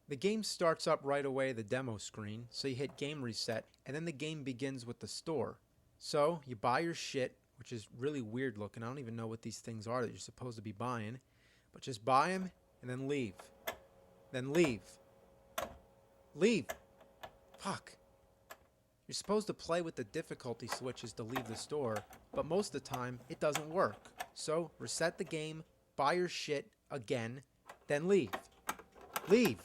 The game starts up right away the demo screen, so you hit game reset, and then the game begins with the store. So, you buy your shit, which is really weird looking. I don't even know what these things are that you're supposed to be buying. But just buy them, and then leave. Then leave. Leave! Fuck. You're supposed to play with the difficulty switches to leave the store, but most of the time, it doesn't work. So, reset the game, buy your shit again, then leave. Leave!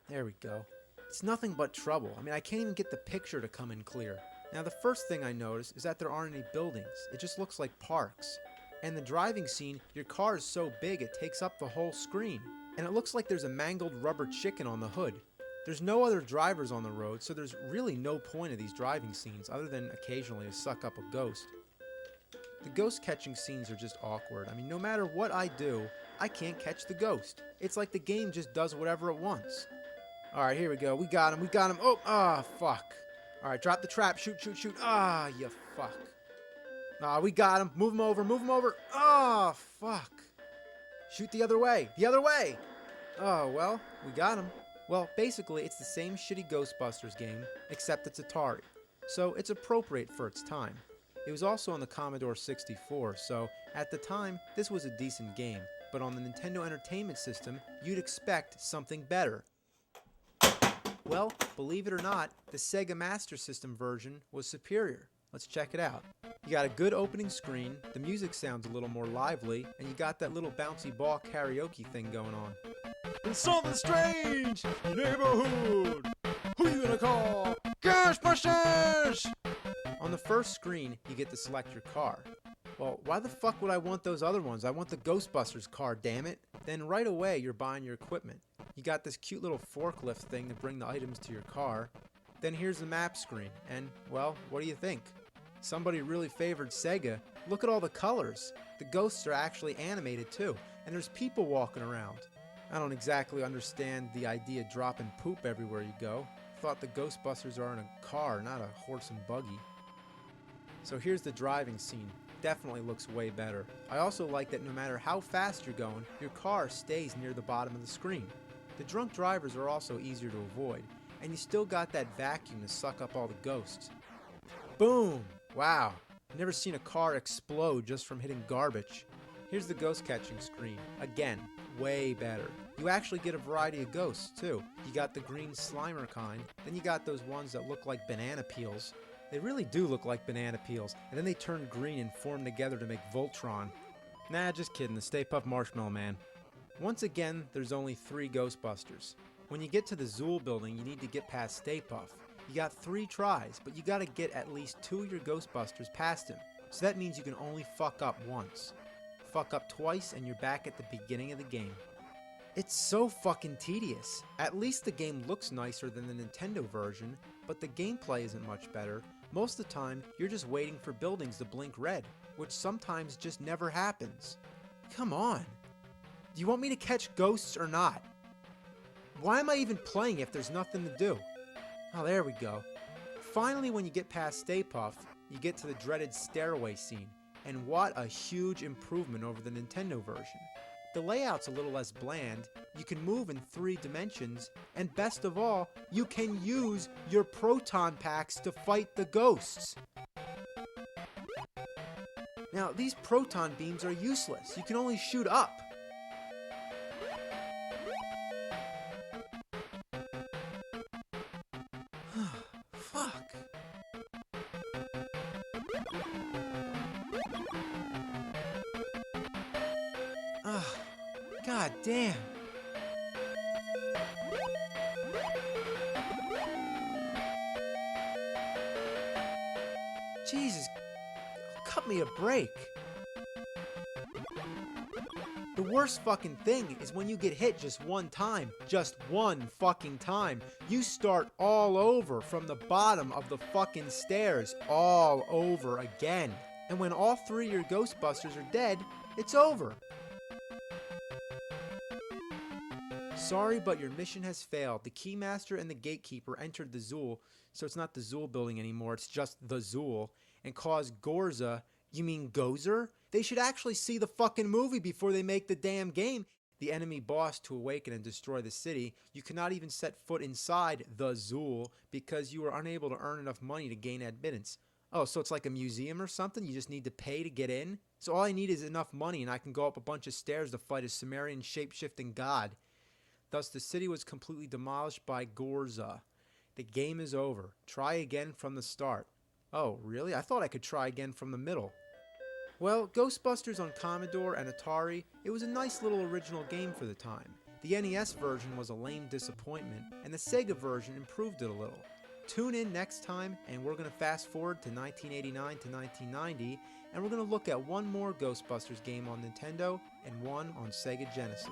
There we go. It's nothing but trouble. I mean, I can't even get the picture to come in clear. Now, the first thing I notice is that there aren't any buildings. It just looks like parks. And the driving scene, your car is so big it takes up the whole screen. And it looks like there's a mangled rubber chicken on the hood. There's no other drivers on the road, so there's really no point of these driving scenes other than occasionally to suck up a ghost. The ghost catching scenes are just awkward. I mean, no matter what I do, I can't catch the ghost. It's like the game just does whatever it wants. Alright, here we go. We got him. Oh, fuck. Alright, drop the trap. Shoot. Ah, you fuck. We got him. Move him over. Oh, fuck. Shoot the other way. Oh, well, we got him. Well, basically, it's the same shitty Ghostbusters game, except it's Atari. So, it's appropriate for its time. It was also on the Commodore 64, so, at the time, this was a decent game. But on the Nintendo Entertainment System, you'd expect something better. Well, believe it or not, the Sega Master System version was superior. Let's check it out. You got a good opening screen, the music sounds a little more lively, and you got that little bouncy ball karaoke thing going on. There's something strange in the neighborhood. Who you gonna call? Ghostbusters! On the first screen, you get to select your car. Well, why the fuck would I want those other ones? I want the Ghostbusters car, damn it. Then right away, you're buying your equipment. You got this cute little forklift thing to bring the items to your car. Then here's the map screen, and, well, what do you think? Somebody really favored Sega. Look at all the colors. The ghosts are actually animated too, and there's people walking around. I don't exactly understand the idea of dropping poop everywhere you go. Thought the Ghostbusters are in a car, not a horse and buggy. So here's the driving scene. Definitely looks way better. I also like that no matter how fast you're going, your car stays near the bottom of the screen. The drunk drivers are also easier to avoid, and you still got that vacuum to suck up all the ghosts. Boom! Wow, never seen a car explode just from hitting garbage. Here's the ghost catching screen. Again, way better. You actually get a variety of ghosts too. You got the green Slimer kind, then you got those ones that look like banana peels. They really do look like banana peels, and then they turn green and form together to make Voltron. Nah, just kidding, the Stay Puft Marshmallow Man. Once again, there's only 3 Ghostbusters. When you get to the Zool building, you need to get past Stay Puft. You got 3 tries, but you gotta get at least 2 of your Ghostbusters past him. So that means you can only fuck up once. Fuck up twice and you're back at the beginning of the game. It's so fucking tedious. At least the game looks nicer than the Nintendo version, but the gameplay isn't much better. Most of the time, you're just waiting for buildings to blink red, which sometimes just never happens. Come on. Do you want me to catch ghosts or not? Why am I even playing if there's nothing to do? Oh, there we go. Finally, when you get past Stay Puft, you get to the dreaded stairway scene, and what a huge improvement over the Nintendo version. The layout's a little less bland, you can move in 3 dimensions, and best of all, you can use your proton packs to fight the ghosts. Now, these proton beams are useless, you can only shoot up. Fuck. Ugh. God damn. Jesus. Cut me a break. The worst fucking thing is when you get hit just one time. Just one fucking time. You start all over from the bottom of the fucking stairs. All over again. And when all 3 of your Ghostbusters are dead, it's over. Sorry, but your mission has failed. The Keymaster and the Gatekeeper entered the Zool, so it's not the Zool building anymore, it's just the Zool, and caused Gorza, you mean Gozer? They should actually see the fucking movie before they make the damn game. The enemy boss to awaken and destroy the city. You cannot even set foot inside the Zool because you were unable to earn enough money to gain admittance. Oh, so it's like a museum or something? You just need to pay to get in? So all I need is enough money and I can go up a bunch of stairs to fight a Sumerian shape-shifting god. Thus, the city was completely demolished by Gorza. The game is over. Try again from the start. Oh, really? I thought I could try again from the middle. Well, Ghostbusters on Commodore and Atari, it was a nice little original game for the time. The NES version was a lame disappointment, and the Sega version improved it a little. Tune in next time, and we're going to fast forward to 1989 to 1990, and we're going to look at one more Ghostbusters game on Nintendo and one on Sega Genesis.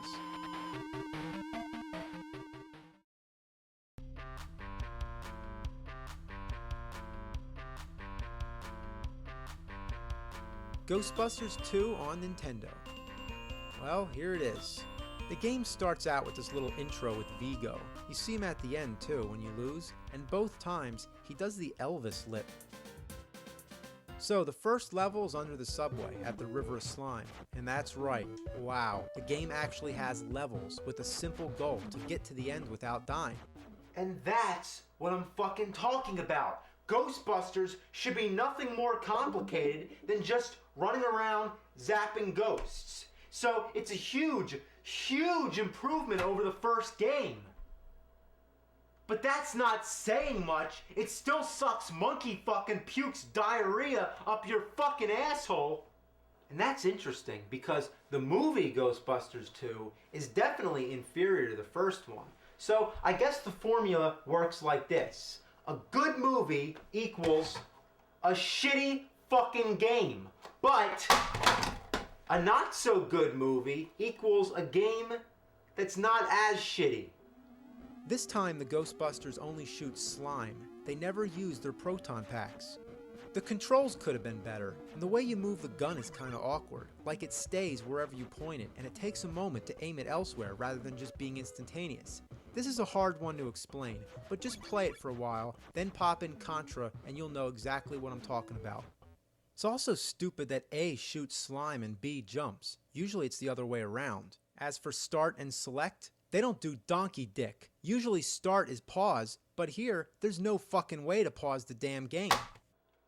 Ghostbusters 2 on Nintendo. Well, here it is. The game starts out with this little intro with Vigo. You see him at the end too when you lose, and both times he does the Elvis lip. So the first level is under the subway at the River of Slime, and that's right, wow, the game actually has levels with a simple goal to get to the end without dying. And that's what I'm fucking talking about. Ghostbusters should be nothing more complicated than just running around zapping ghosts. So it's a huge, huge improvement over the first game. But that's not saying much. It still sucks monkey fucking pukes diarrhea up your fucking asshole. And that's interesting because the movie Ghostbusters 2 is definitely inferior to the first one. So I guess the formula works like this. A good movie equals a shitty fucking game. But a not so good movie equals a game that's not as shitty. This time the Ghostbusters only shoot slime. They never use their proton packs. The controls could have been better, and the way you move the gun is kinda awkward, like it stays wherever you point it, and it takes a moment to aim it elsewhere rather than just being instantaneous. This is a hard one to explain, but just play it for a while, then pop in Contra and you'll know exactly what I'm talking about. It's also stupid that A shoots slime and B jumps. Usually it's the other way around. As for start and select, they don't do donkey dick. Usually start is pause, but here, there's no fucking way to pause the damn game.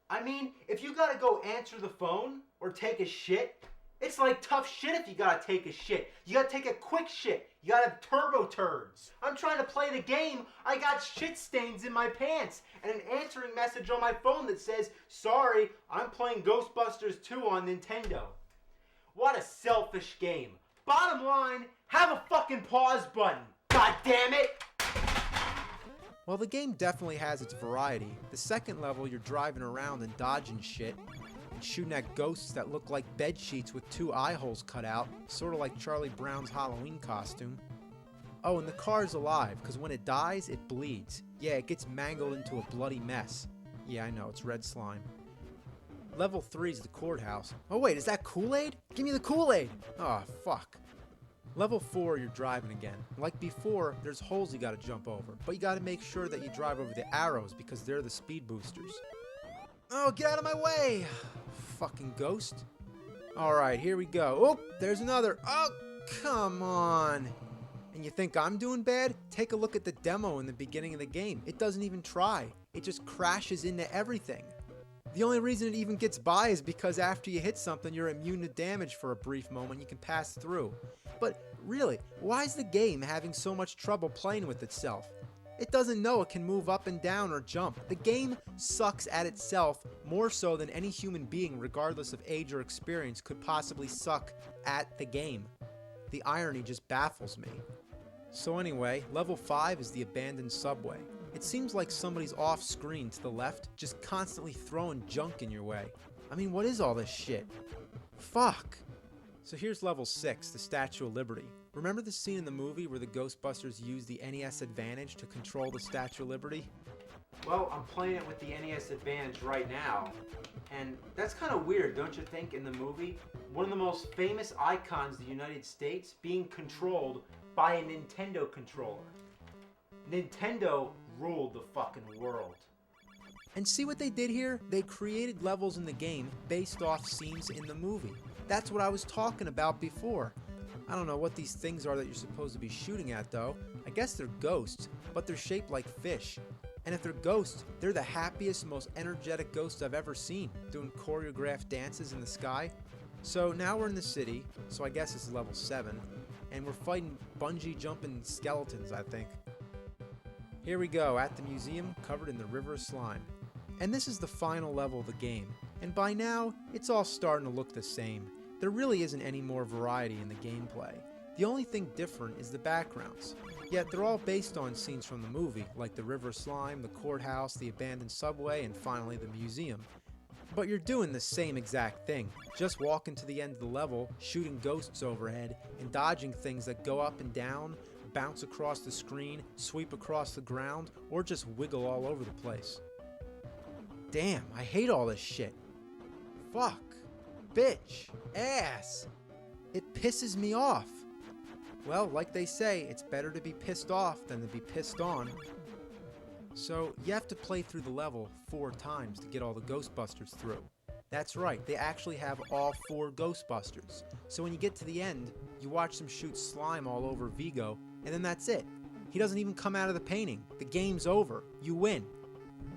I mean, if you gotta go answer the phone or take a shit, it's like tough shit if you gotta take a shit. You gotta take a quick shit. You gotta have turbo turds. I'm trying to play the game. I got shit stains in my pants and an answering message on my phone that says, sorry, I'm playing Ghostbusters 2 on Nintendo. What a selfish game. Bottom line, have a fucking pause button. God damn it! Well, the game definitely has its variety. The second level, you're driving around and dodging shit, and shooting at ghosts that look like bed sheets with 2 eye holes cut out, sort of like Charlie Brown's Halloween costume. Oh, and the car's alive, because when it dies, it bleeds. Yeah, it gets mangled into a bloody mess. Yeah, I know, it's red slime. Level 3 is the courthouse. Oh wait, is that Kool-Aid? Give me the Kool-Aid! Oh, fuck. Level 4, you're driving again. Like before, there's holes you gotta jump over, but you gotta make sure that you drive over the arrows because they're the speed boosters. Oh, get out of my way! Fucking ghost. Alright, here we go. Oh, there's another. Oh, come on! And you think I'm doing bad? Take a look at the demo in the beginning of the game. It doesn't even try. It just crashes into everything. The only reason it even gets by is because after you hit something, you're immune to damage for a brief moment. You can pass through. But really, why is the game having so much trouble playing with itself? It doesn't know it can move up and down or jump. The game sucks at itself more so than any human being, regardless of age or experience, could possibly suck at the game. The irony just baffles me. So anyway, level 5 is the abandoned subway. It seems like somebody's off screen to the left, just constantly throwing junk in your way. I mean, what is all this shit? Fuck! So here's level 6, the Statue of Liberty. Remember the scene in the movie where the Ghostbusters used the NES Advantage to control the Statue of Liberty? Well, I'm playing it with the NES Advantage right now, and that's kind of weird, don't you think, in the movie? One of the most famous icons of the United States being controlled by a Nintendo controller. Nintendo ruled the fucking world. And see what they did here? They created levels in the game based off scenes in the movie. That's what I was talking about before. I don't know what these things are that you're supposed to be shooting at though. I guess they're ghosts, but they're shaped like fish. And if they're ghosts, they're the happiest, most energetic ghosts I've ever seen, doing choreographed dances in the sky. So now we're in the city, so I guess this is level 7, and we're fighting bungee jumping skeletons, I think. Here we go, at the museum, covered in the river of slime. And this is the final level of the game, and by now, it's all starting to look the same. There really isn't any more variety in the gameplay. The only thing different is the backgrounds. Yet they're all based on scenes from the movie, like the river slime, the courthouse, the abandoned subway, and finally the museum. But you're doing the same exact thing, just walking to the end of the level, shooting ghosts overhead, and dodging things that go up and down, bounce across the screen, sweep across the ground, or just wiggle all over the place. Damn, I hate all this shit. Fuck. Bitch. Ass. It pisses me off. Well, like they say, it's better to be pissed off than to be pissed on. So, you have to play through the level 4 times to get all the Ghostbusters through. That's right, they actually have all 4 Ghostbusters. So when you get to the end, you watch them shoot slime all over Vigo, and then that's it. He doesn't even come out of the painting. The game's over. You win.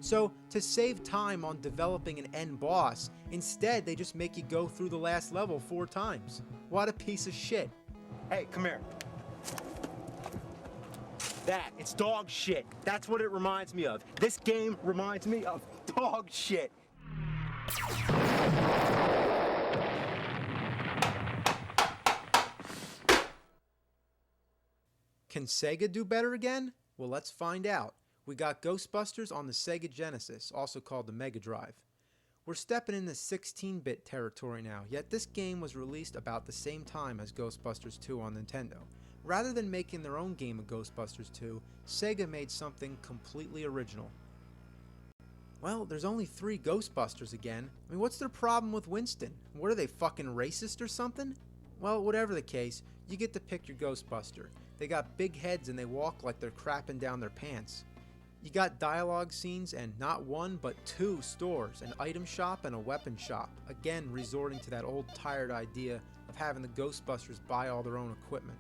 So, to save time on developing an end boss, instead they just make you go through the last level 4 times. What a piece of shit. Hey, come here. It's dog shit. That's what it reminds me of. This game reminds me of dog shit. Can Sega do better again? Well, let's find out. We got Ghostbusters on the Sega Genesis, also called the Mega Drive. We're stepping into 16-bit territory now, yet this game was released about the same time as Ghostbusters 2 on Nintendo. Rather than making their own game of Ghostbusters 2, Sega made something completely original. Well, there's only 3 Ghostbusters again. I mean, what's their problem with Winston? What are they, fucking racist or something? Well, whatever the case, you get to pick your Ghostbuster. They got big heads and they walk like they're crapping down their pants. You got dialogue scenes and not 1 but 2 stores, an item shop and a weapon shop, again resorting to that old tired idea of having the Ghostbusters buy all their own equipment.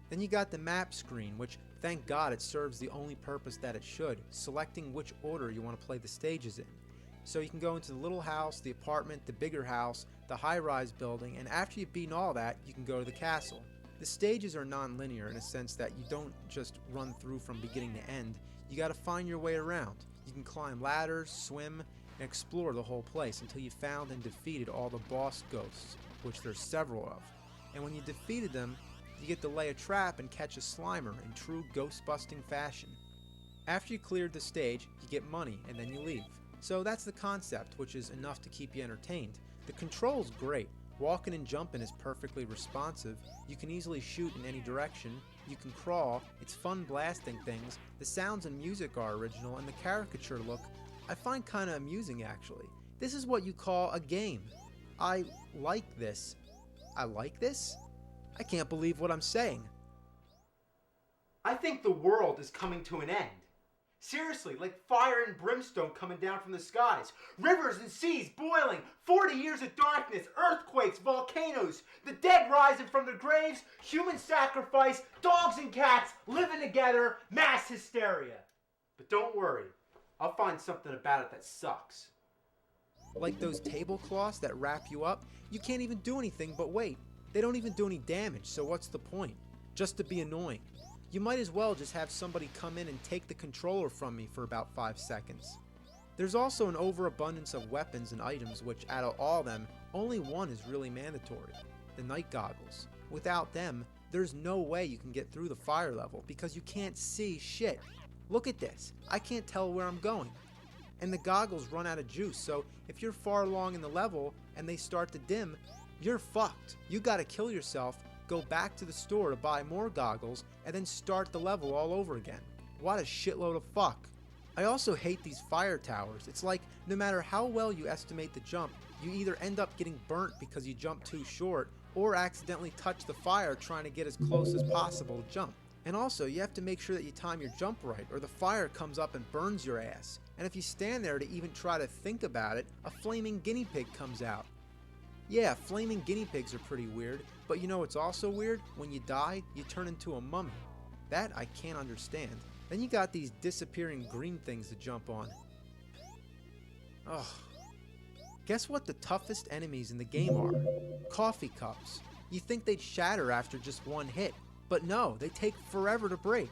Then you got the map screen, which thank God it serves the only purpose that it should, selecting which order you want to play the stages in. So you can go into the little house, the apartment, the bigger house, the high-rise building, and after you've beaten all that, you can go to the castle. The stages are non-linear in a sense that you don't just run through from beginning to end, you gotta find your way around. You can climb ladders, swim, and explore the whole place until you found and defeated all the boss ghosts, which there's several of. And when you defeated them, you get to lay a trap and catch a Slimer in true ghost-busting fashion. After you cleared the stage, you get money and then you leave. So that's the concept, which is enough to keep you entertained. The control's great. Walking and jumping is perfectly responsive. You can easily shoot in any direction. You can crawl. It's fun blasting things. The sounds and music are original, and the caricature look I find kind of amusing, actually. This is what you call a game. I like this. I like this? I can't believe what I'm saying. I think the world is coming to an end. Seriously, like fire and brimstone coming down from the skies. Rivers and seas boiling. 40 years of darkness. Earthquakes, volcanoes. The dead rising from their graves. Human sacrifice. Dogs and cats living together. Mass hysteria. But don't worry. I'll find something about it that sucks. Like those tablecloths that wrap you up, you can't even do anything but wait. They don't even do any damage, so what's the point? Just to be annoying. You might as well just have somebody come in and take the controller from me for about 5 seconds. There's also an overabundance of weapons and items which, out of all of them, only one is really mandatory. The night goggles. Without them, there's no way you can get through the fire level because you can't see shit. Look at this. I can't tell where I'm going. And the goggles run out of juice, so if you're far along in the level and they start to dim, you're fucked. You gotta kill yourself, go back to the store to buy more goggles, and then start the level all over again. What a shitload of fuck. I also hate these fire towers. It's like, no matter how well you estimate the jump, you either end up getting burnt because you jumped too short, or accidentally touch the fire trying to get as close as possible to jump. And also, you have to make sure that you time your jump right, or the fire comes up and burns your ass. And if you stand there to even try to think about it, a flaming guinea pig comes out. Yeah, flaming guinea pigs are pretty weird, but you know what's also weird? When you die, you turn into a mummy. That I can't understand. Then you got these disappearing green things to jump on. Ugh. Guess what the toughest enemies in the game are? Coffee cups. You think they'd shatter after just one hit, but no, they take forever to break.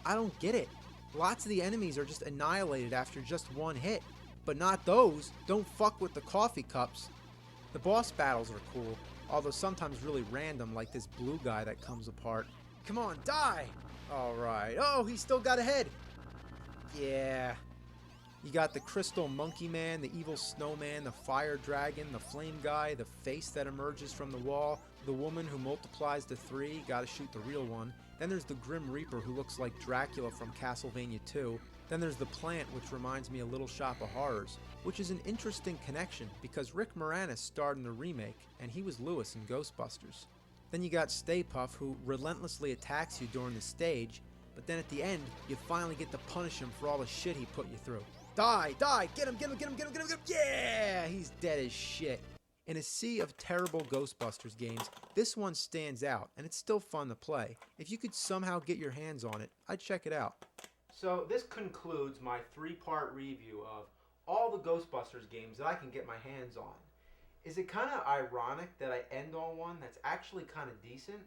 I don't get it. Lots of the enemies are just annihilated after just one hit, but not those. Don't fuck with the coffee cups. The boss battles are cool, although sometimes really random, like this blue guy that comes apart. Come on, die! Alright. Oh, he still got a head! Yeah. You got the crystal monkey man, the evil snowman, the fire dragon, the flame guy, the face that emerges from the wall, the woman who multiplies to 3, gotta shoot the real one. Then there's the Grim Reaper who looks like Dracula from Castlevania 2. Then there's the plant, which reminds me of Little Shop of Horrors, which is an interesting connection because Rick Moranis starred in the remake and he was Lewis in Ghostbusters. Then you got Stay Puft, who relentlessly attacks you during the stage, but then at the end, you finally get to punish him for all the shit he put you through. Die! Die! Get him! Get him! Get him! Get him! Get him! Get him! Yeah! He's dead as shit. In a sea of terrible Ghostbusters games, this one stands out, and it's still fun to play. If you could somehow get your hands on it, I'd check it out. So this concludes my 3-part review of all the Ghostbusters games that I can get my hands on. Is it kind of ironic that I end on one that's actually kind of decent?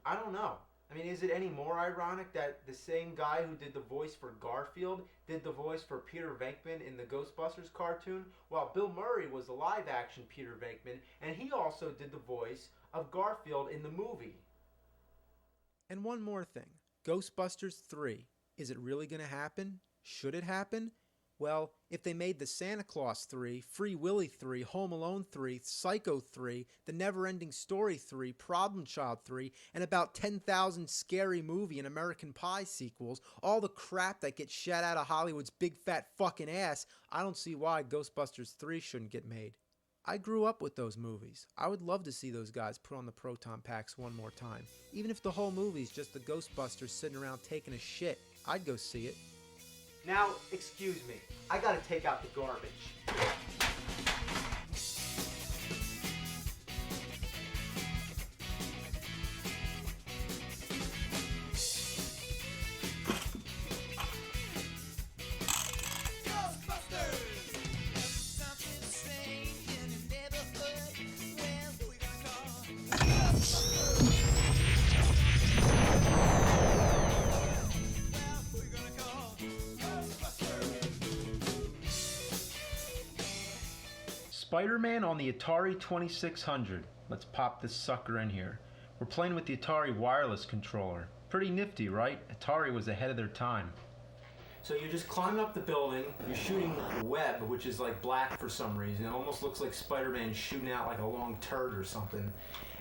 I don't know. I mean, is it any more ironic that the same guy who did the voice for Garfield did the voice for Peter Venkman in the Ghostbusters cartoon, while Bill Murray was the live-action Peter Venkman, and he also did the voice of Garfield in the movie? And one more thing. Ghostbusters 3. Is it really going to happen? Should it happen? Well, if they made the Santa Claus 3, Free Willy 3, Home Alone 3, Psycho 3, The Neverending Story 3, Problem Child 3, and about 10,000 Scary Movie and American Pie sequels, all the crap that gets shat out of Hollywood's big fat fucking ass, I don't see why Ghostbusters 3 shouldn't get made. I grew up with those movies. I would love to see those guys put on the proton packs one more time. Even if the whole movie's just the Ghostbusters sitting around taking a shit, I'd go see it. Now, excuse me. I gotta take out the garbage. Spider-Man on the Atari 2600. Let's pop this sucker in here. We're playing with the Atari wireless controller. Pretty nifty, right? Atari was ahead of their time. So you're just climbing up the building, you're shooting the web, which is like black for some reason. It almost looks like Spider-Man shooting out like a long turd or something.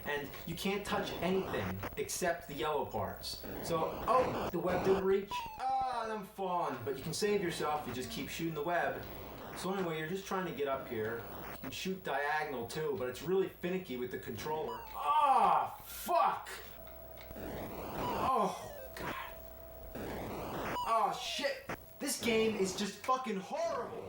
And you can't touch anything except the yellow parts. So, oh, the web didn't reach. Ah, I'm falling. But you can save yourself, you just keep shooting the web. So anyway, you're just trying to get up here. You can shoot diagonal too, but it's really finicky with the controller. Ah, fuck! Oh, God. Oh, shit! This game is just fucking horrible!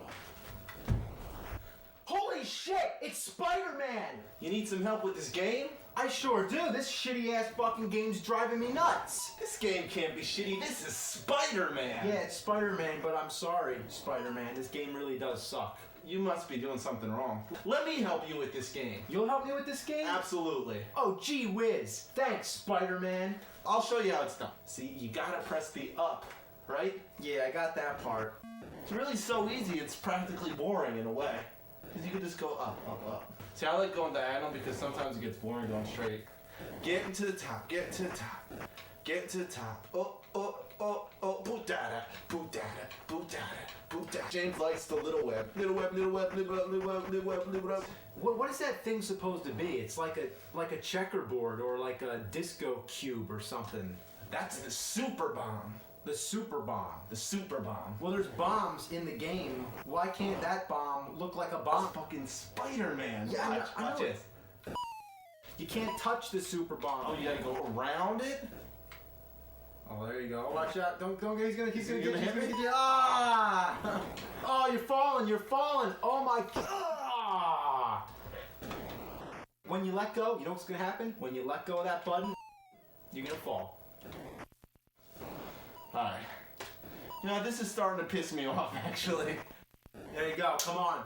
Holy shit! It's Spider-Man! You need some help with this game? I sure do. This shitty ass fucking game's driving me nuts. This game can't be shitty. This is Spider-Man. Yeah, it's Spider-Man, but I'm sorry, Spider-Man. This game really does suck. You must be doing something wrong. Let me help you with this game. You'll help me with this game? Absolutely. Oh, gee whiz. Thanks, Spider-Man. I'll show you how it's done. See, you gotta press the up, right? Yeah, I got that part. It's really so easy, it's practically boring in a way. Because you can just go up, up, up. See, I like going diagonal because sometimes it gets boring going straight. Get to the top, get to the top, get to the top. Oh, oh, oh, oh, boot dada, boot dada, boot dada, boot dada. James likes the little web. Little web, little web, little web, little web, little web, little web. What is that thing supposed to be? It's like a checkerboard or like a disco cube or something. That's the super bomb. The super bomb. The super bomb. Well, there's bombs in the game. Why can't that bomb look like a bomb? Fucking Spider-Man. Yeah, watch, I know watch it. it. You can't touch the super bomb. Oh, you gotta go around it? Oh, there you go. Watch out. Don't get, he's gonna Is he get gonna hit me? you. Ah! Oh, you're falling. Oh my God. When you let go, you know what's gonna happen? When you let go of that button, you're gonna fall. Alright. You know, this is starting to piss me off, actually. There you go. Come on.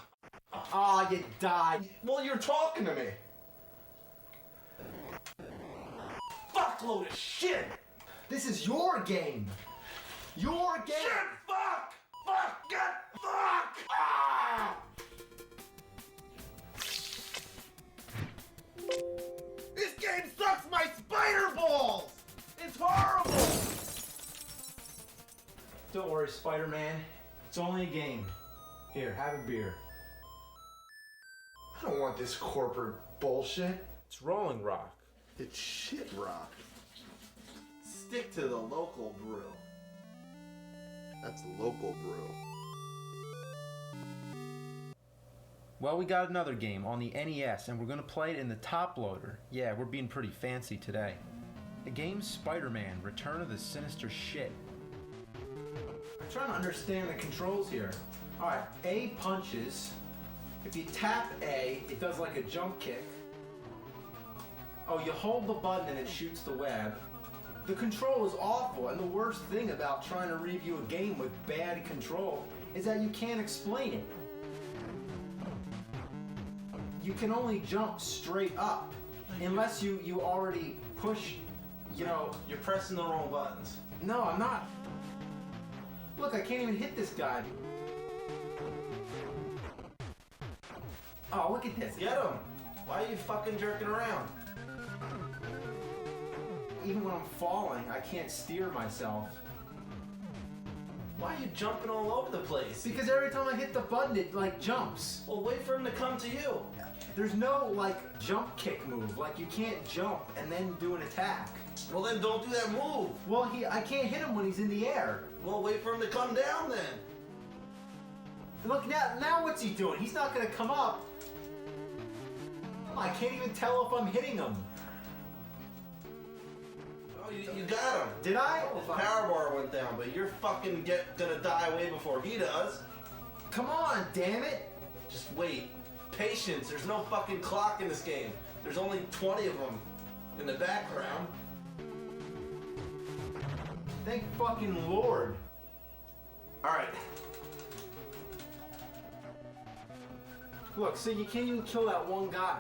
Ah, you died. Well, you're talking to me. Fuckload of shit! This is your game. Your game. Shit! Fuck! Fuck! God! Fuck! Ah! This game sucks my spider balls! It's horrible! Don't worry, Spider-Man. It's only a game. Here, have a beer. I don't want this corporate bullshit. It's Rolling Rock. It's shit rock. Stick to the local brew. That's local brew. Well, we got another game on the NES, and we're gonna play it in the top loader. Yeah, we're being pretty fancy today. The game's Spider-Man: Return of the Sinister Shit. I'm trying to understand the controls here. Alright, A punches. If you tap A, it does like a jump kick. Oh, you hold the button and it shoots the web. The control is awful, and the worst thing about trying to review a game with bad control is that you can't explain it. You can only jump straight up, unless you already push, you know... You're pressing the wrong buttons. No, I'm not. Look, I can't even hit this guy. Oh, look at this. Get him! Why are you fucking jerking around? Even when I'm falling, I can't steer myself. Why are you jumping all over the place? Because every time I hit the button, it like jumps. Well, wait for him to come to you. There's no like jump kick move. Like you can't jump and then do an attack. Well, then don't do that move. Well, I can't hit him when he's in the air. Well, wait for him to come down then. Look, now what's he doing? He's not gonna come up. I can't even tell if I'm hitting him. Oh, you got him. Did I? His power bar went down, but you're fucking gonna die way before he does. Come on, damn it. Just wait. Patience. There's no fucking clock in this game. There's only 20 of them in the background. Thank fucking Lord. Alright. Look, see, you can't even kill that one guy.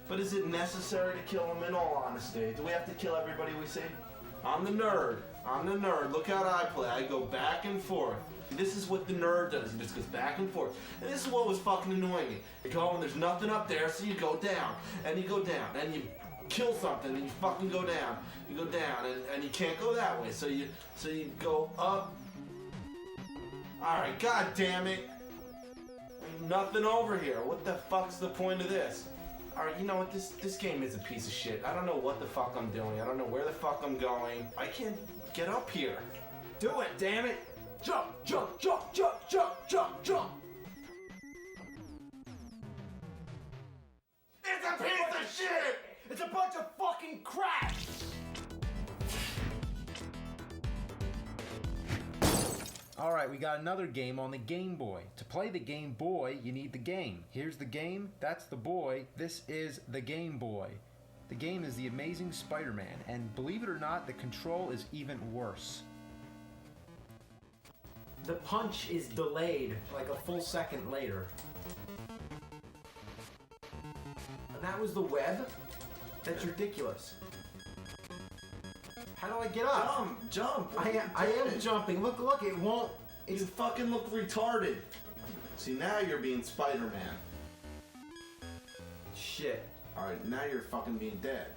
But is it necessary to kill him in all honesty? Do we have to kill everybody we see? I'm the nerd. Look how I play. I go back and forth. This is what the nerd does. He just goes back and forth. And this is what was fucking annoying me. You go and there's nothing up there, so you go down. And you go down. And you kill something and you fucking go down. You go down and you can't go that way. So you go up. Alright, god damn it. Nothing over here. What the fuck's the point of this? Alright, you know what? This game is a piece of shit. I don't know what the fuck I'm doing. I don't know where the fuck I'm going. I can't get up here. Do it, damn it! Jump, jump, jump, jump, jump, jump, jump! It's a piece of shit! It's a bunch of fucking crap! Alright, we got another game on the Game Boy. To play the Game Boy, you need the game. Here's the game, that's the boy, this is the Game Boy. The game is The Amazing Spider-Man, and believe it or not, the control is even worse. The punch is delayed, like a full second later. And that was the web? That's ridiculous. How do I get up? Jump! I am jumping. Look, it won't. You fucking look retarded. See, now you're being Spider-Man. Shit. Alright, now you're fucking being dead.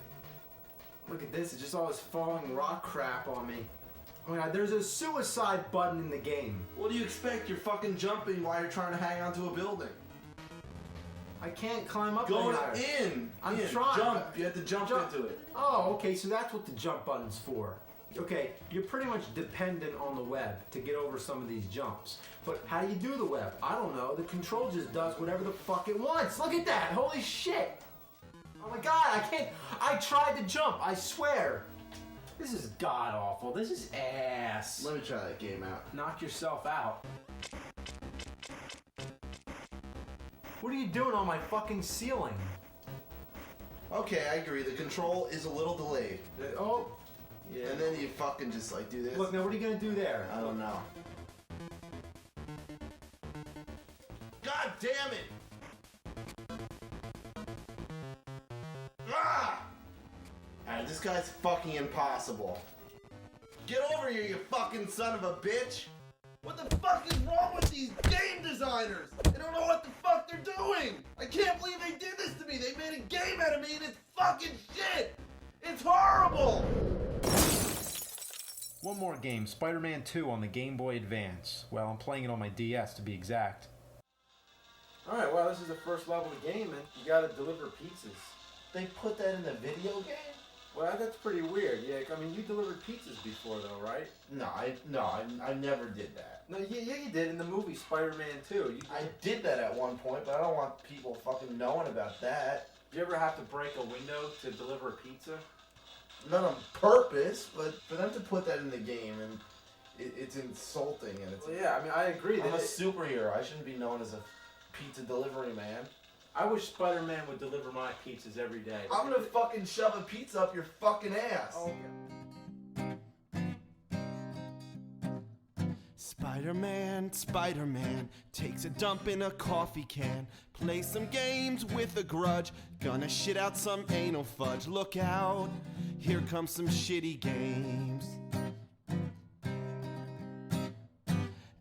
Look at this, it's just all this falling rock crap on me. Oh my god, there's a suicide button in the game. What do you expect? You're fucking jumping while you're trying to hang onto a building. I can't climb up Going there. I'm in. trying. Jump. You have to jump into it. Oh, okay, so that's what the jump button's for. Okay, you're pretty much dependent on the web to get over some of these jumps. But how do you do the web? I don't know. The control just does whatever the fuck it wants. Look at that. Holy shit. Oh my god, I can't. I tried to jump, I swear. This is god awful. This is ass. Let me try that game out. Knock yourself out. What are you doing on my fucking ceiling? Okay, I agree. The control is a little delayed. Oh. Yeah. And then you fucking just like do this. Look, now what are you gonna do there? I don't know. God damn it! Ah! Alright, this guy's fucking impossible. Get over here, you fucking son of a bitch! What the fuck is wrong with these game designers? They don't know what the fuck they're doing! I can't believe they did this to me! They made a game out of me and it's fucking shit! It's horrible! One more game, Spider-Man 2 on the Game Boy Advance. Well, I'm playing it on my DS to be exact. Alright, well, this is the first level of the game, and you gotta deliver pizzas. They put that in the video game? Well, that's pretty weird. Yeah, I mean, you delivered pizzas before, though, right? No, I never did that. No, yeah, you did in the movie Spider-Man 2. I did that at one point, but I don't want people fucking knowing about that. Did you ever have to break a window to deliver a pizza? Not on purpose, but for them to put that in the game, and it's insulting, and it's... Well, yeah, I mean, I agree. I'm a superhero. I shouldn't be known as a pizza delivery man. I wish Spider-Man would deliver my pizzas every day. I'm gonna fucking shove a pizza up your fucking ass. Oh, Spider-Man takes a dump in a coffee can, plays some games with a grudge, gonna shit out some anal fudge. Look out, here comes some shitty games.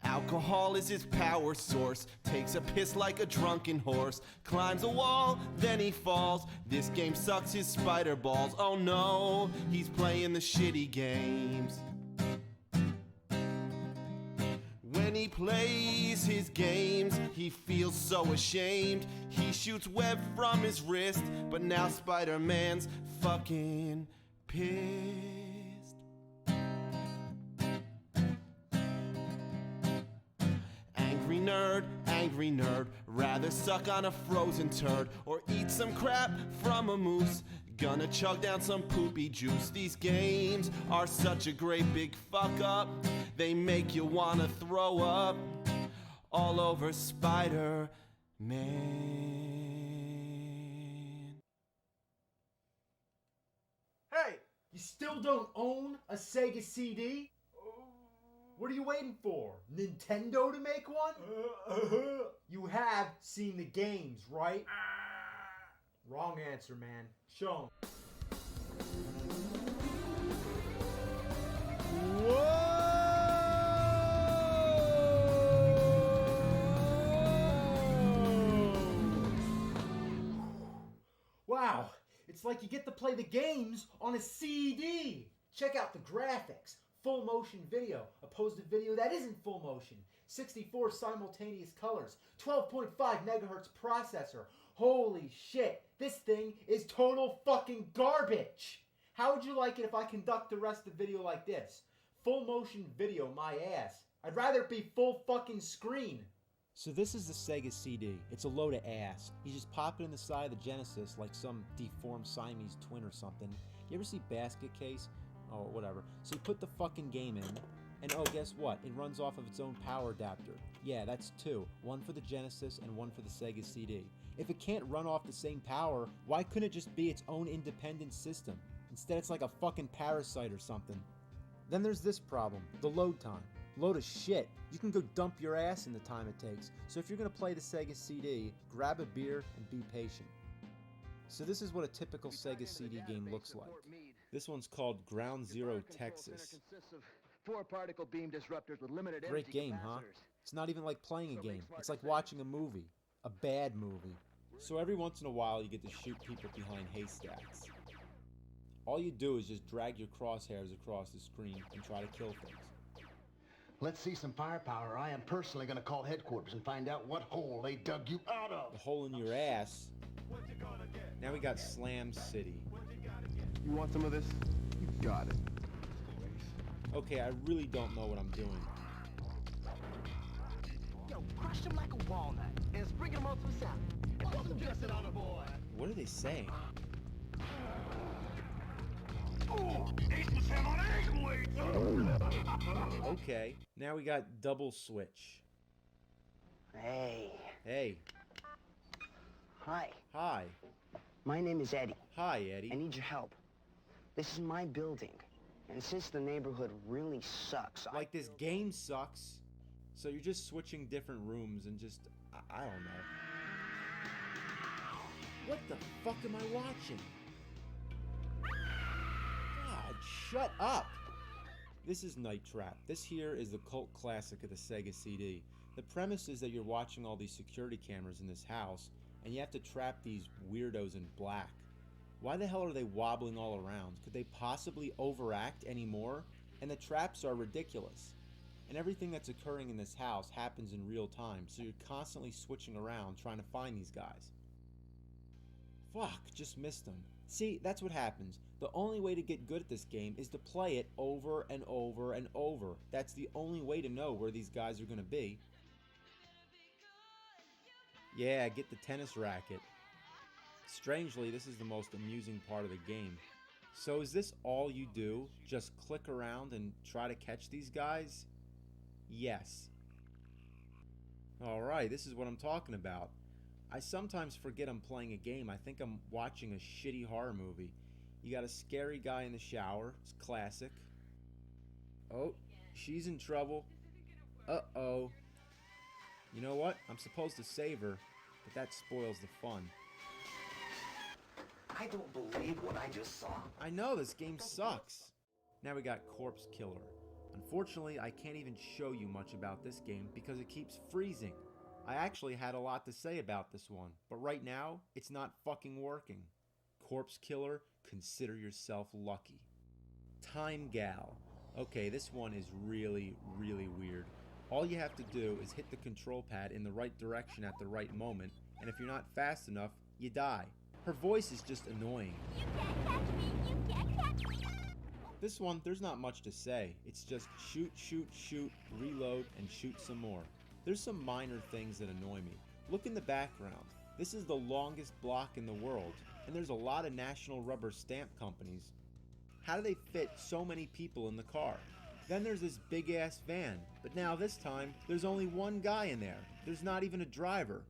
Alcohol is his power source, takes a piss like a drunken horse, climbs a wall, then he falls. This game sucks his spider balls. Oh no, he's playing the shitty games. When he plays his games, he feels so ashamed. He shoots web from his wrist, but now Spider-Man's fucking pissed. Angry nerd, rather suck on a frozen turd or eat some crap from a moose. Gonna chug down some poopy juice. These games are such a great big fuck up. They make you wanna throw up all over Spider-Man. Hey, you still don't own a Sega CD? What are you waiting for? Nintendo to make one? You have seen the games, right? Wrong answer, man. Show 'em. It's like you get to play the games on a CD. Check out the graphics. Full motion video, opposed to video that isn't full motion. 64 simultaneous colors, 12.5 megahertz processor. Holy shit, this thing is total fucking garbage. How would you like it if I conduct the rest of the video like this? Full motion video, my ass. I'd rather it be full fucking screen. So this is the Sega CD. It's a load of ass. You just pop it in the side of the Genesis like some deformed Siamese twin or something. You ever see Basket Case? Oh, whatever. So you put the fucking game in, and oh, guess what? It runs off of its own power adapter. Yeah, that's two. One for the Genesis and one for the Sega CD. If it can't run off the same power, why couldn't it just be its own independent system? Instead, it's like a fucking parasite or something. Then there's this problem, the load time. Load of shit. You can go dump your ass in the time it takes. So if you're gonna play the Sega CD, grab a beer and be patient. So this is what a typical Sega CD game looks like. This one's called Ground Zero Texas. Four particle beam disruptors with limited Great game, huh? It's not even like playing a game. It's like watching a movie. A bad movie. So every once in a while you get to shoot people behind haystacks. All you do is just drag your crosshairs across the screen and try to kill things. Let's see some firepower. I am personally going to call headquarters and find out what hole they dug you out of. The hole in your ass. Now we got Slam City. You want some of this? You got it. Okay, I really don't know what I'm doing. Yo, crush him like a walnut and sprinkle him on some salad. And put some dressing on the boy. What are they saying? Okay, now we got Double Switch. Hey. Hey. Hi. Hi. My name is Eddie. Hi, Eddie. I need your help. This is my building. And since the neighborhood really sucks, Like this game sucks. So you're just switching different rooms and just, I don't know. What the fuck am I watching? God, shut up! This is Night Trap. This here is the cult classic of the Sega CD. The premise is that you're watching all these security cameras in this house, and you have to trap these weirdos in black. Why the hell are they wobbling all around? Could they possibly overact anymore? And the traps are ridiculous. And everything that's occurring in this house happens in real time, so you're constantly switching around trying to find these guys. Fuck, just missed them. See, that's what happens. The only way to get good at this game is to play it over and over and over. That's the only way to know where these guys are gonna be. Yeah, get the tennis racket. Strangely, this is the most amusing part of the game. So is this all you do? Just click around and try to catch these guys? Yes. Alright, this is what I'm talking about. I sometimes forget I'm playing a game. I think I'm watching a shitty horror movie. You got a scary guy in the shower. It's classic. Oh, she's in trouble. Uh-oh. You know what? I'm supposed to save her, but that spoils the fun. I don't believe what I just saw. I know, this game sucks. Now we got Corpse Killer. Unfortunately, I can't even show you much about this game because it keeps freezing. I actually had a lot to say about this one, but right now, it's not fucking working. Corpse Killer, consider yourself lucky. Time Gal. Okay, this one is really, really weird. All you have to do is hit the control pad in the right direction at the right moment, and if you're not fast enough, you die. Her voice is just annoying. You can't catch me! You can't catch me! This one, there's not much to say. It's just shoot, shoot, shoot, reload, and shoot some more. There's some minor things that annoy me. Look in the background. This is the longest block in the world, and there's a lot of national rubber stamp companies. How do they fit so many people in the car? Then there's this big ass van, but now this time, there's only one guy in there. There's not even a driver.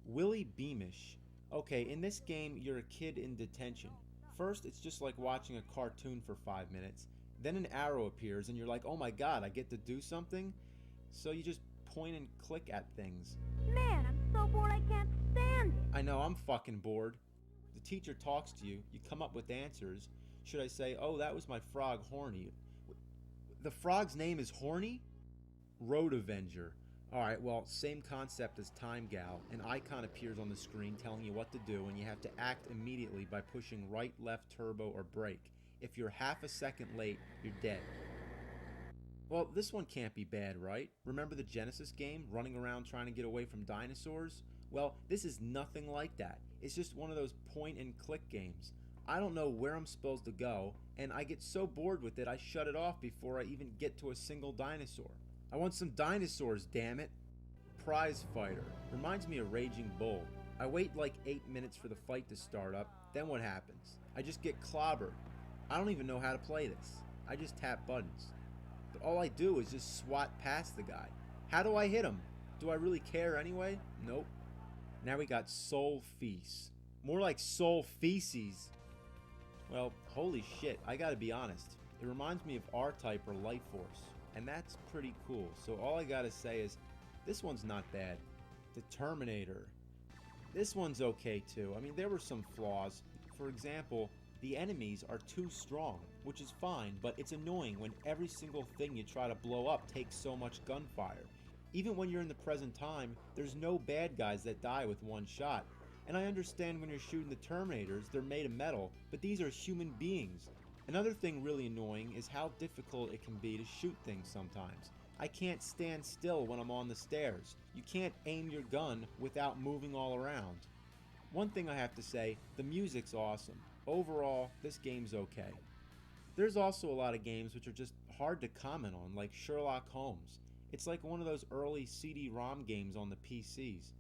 Willie Beamish. Okay, in this game, you're a kid in detention. First, it's just like watching a cartoon for 5 minutes. Then an arrow appears and you're like, oh my god, I get to do something? So you just point and click at things. Man, I'm so bored I can't stand it. I know, I'm fucking bored. The teacher talks to you, you come up with answers. Should I say, oh, that was my frog, Horny? The frog's name is Horny? Road Avenger. Alright, well, same concept as Time Gal. An icon appears on the screen telling you what to do, and you have to act immediately by pushing right, left, turbo, or brake. If you're half a second late, you're dead. Well, this one can't be bad, right? Remember the Genesis game, running around trying to get away from dinosaurs? Well, this is nothing like that. It's just one of those point-and-click games. I don't know where I'm supposed to go, and I get so bored with it I shut it off before I even get to a single dinosaur. I want some dinosaurs, damn it. Prize Fighter. Reminds me of Raging Bull. I wait like 8 minutes for the fight to start up, then what happens? I just get clobbered. I don't even know how to play this. I just tap buttons. But all I do is just swat past the guy. How do I hit him? Do I really care anyway? Nope. Now we got Soul Feast. More like Soul Feces. Well, holy shit, I gotta be honest. It reminds me of R-Type or Light Force, and that's pretty cool. So all I gotta say is, this one's not bad. The Terminator. This one's okay too. I mean, there were some flaws. For example, the enemies are too strong, which is fine, but it's annoying when every single thing you try to blow up takes so much gunfire. Even when you're in the present time, there's no bad guys that die with one shot. And I understand when you're shooting the Terminators, they're made of metal, but these are human beings. Another thing really annoying is how difficult it can be to shoot things sometimes. I can't stand still when I'm on the stairs. You can't aim your gun without moving all around. One thing I have to say, the music's awesome. Overall, this game's okay. There's also a lot of games which are just hard to comment on, like Sherlock Holmes. It's like one of those early CD-ROM games on the PCs.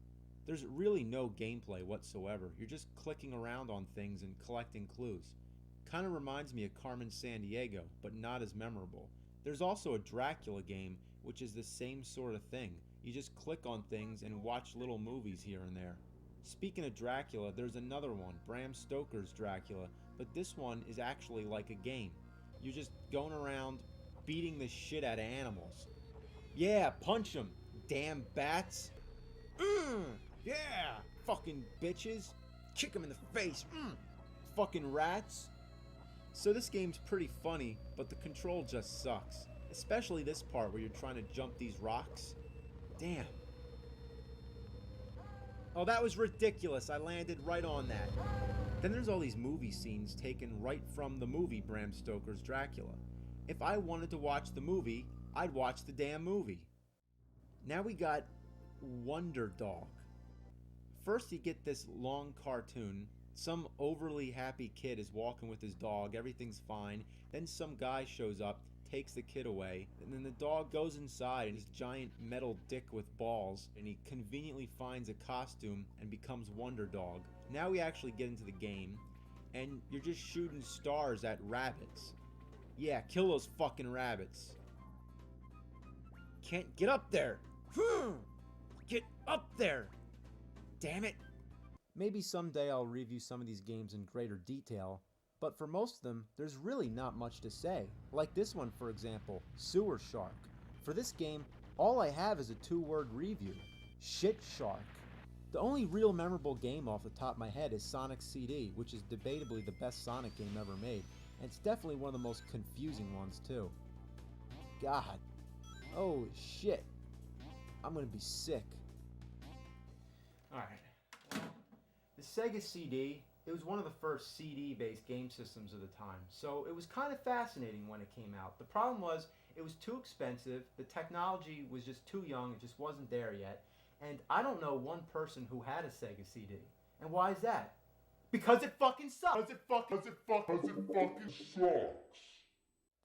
There's really no gameplay whatsoever. You're just clicking around on things and collecting clues. Kinda reminds me of Carmen Sandiego, but not as memorable. There's also a Dracula game, which is the same sort of thing. You just click on things and watch little movies here and there. Speaking of Dracula, there's another one, Bram Stoker's Dracula, but this one is actually like a game. You're just going around beating the shit out of animals. Yeah, punch them, damn bats. Yeah, fucking bitches. Kick them in the face. Fucking rats. So this game's pretty funny, but the control just sucks. Especially this part where you're trying to jump these rocks. Damn. Oh, that was ridiculous. I landed right on that. Then there's all these movie scenes taken right from the movie Bram Stoker's Dracula. If I wanted to watch the movie, I'd watch the damn movie. Now we got Wonder Dog. First you get this long cartoon. Some overly happy kid is walking with his dog, everything's fine. Then some guy shows up, takes the kid away, and then the dog goes inside and his giant metal dick with balls, and he conveniently finds a costume and becomes Wonder Dog. Now we actually get into the game, and you're just shooting stars at rabbits. Yeah, kill those fucking rabbits. Can't get up there. Get up there. Damn it. Maybe someday I'll review some of these games in greater detail, but for most of them, there's really not much to say. Like this one, for example, Sewer Shark. For this game, all I have is a 2-word review. Shit Shark. The only real memorable game off the top of my head is Sonic CD, which is debatably the best Sonic game ever made, and it's definitely one of the most confusing ones too. God. Oh shit. I'm gonna be sick. Alright. The Sega CD, it was one of the first CD-based game systems of the time, so it was kind of fascinating when it came out. The problem was, it was too expensive, the technology was just too young, it just wasn't there yet, and I don't know one person who had a Sega CD. And why is that? Because it fucking sucks! Because it fucking sucks!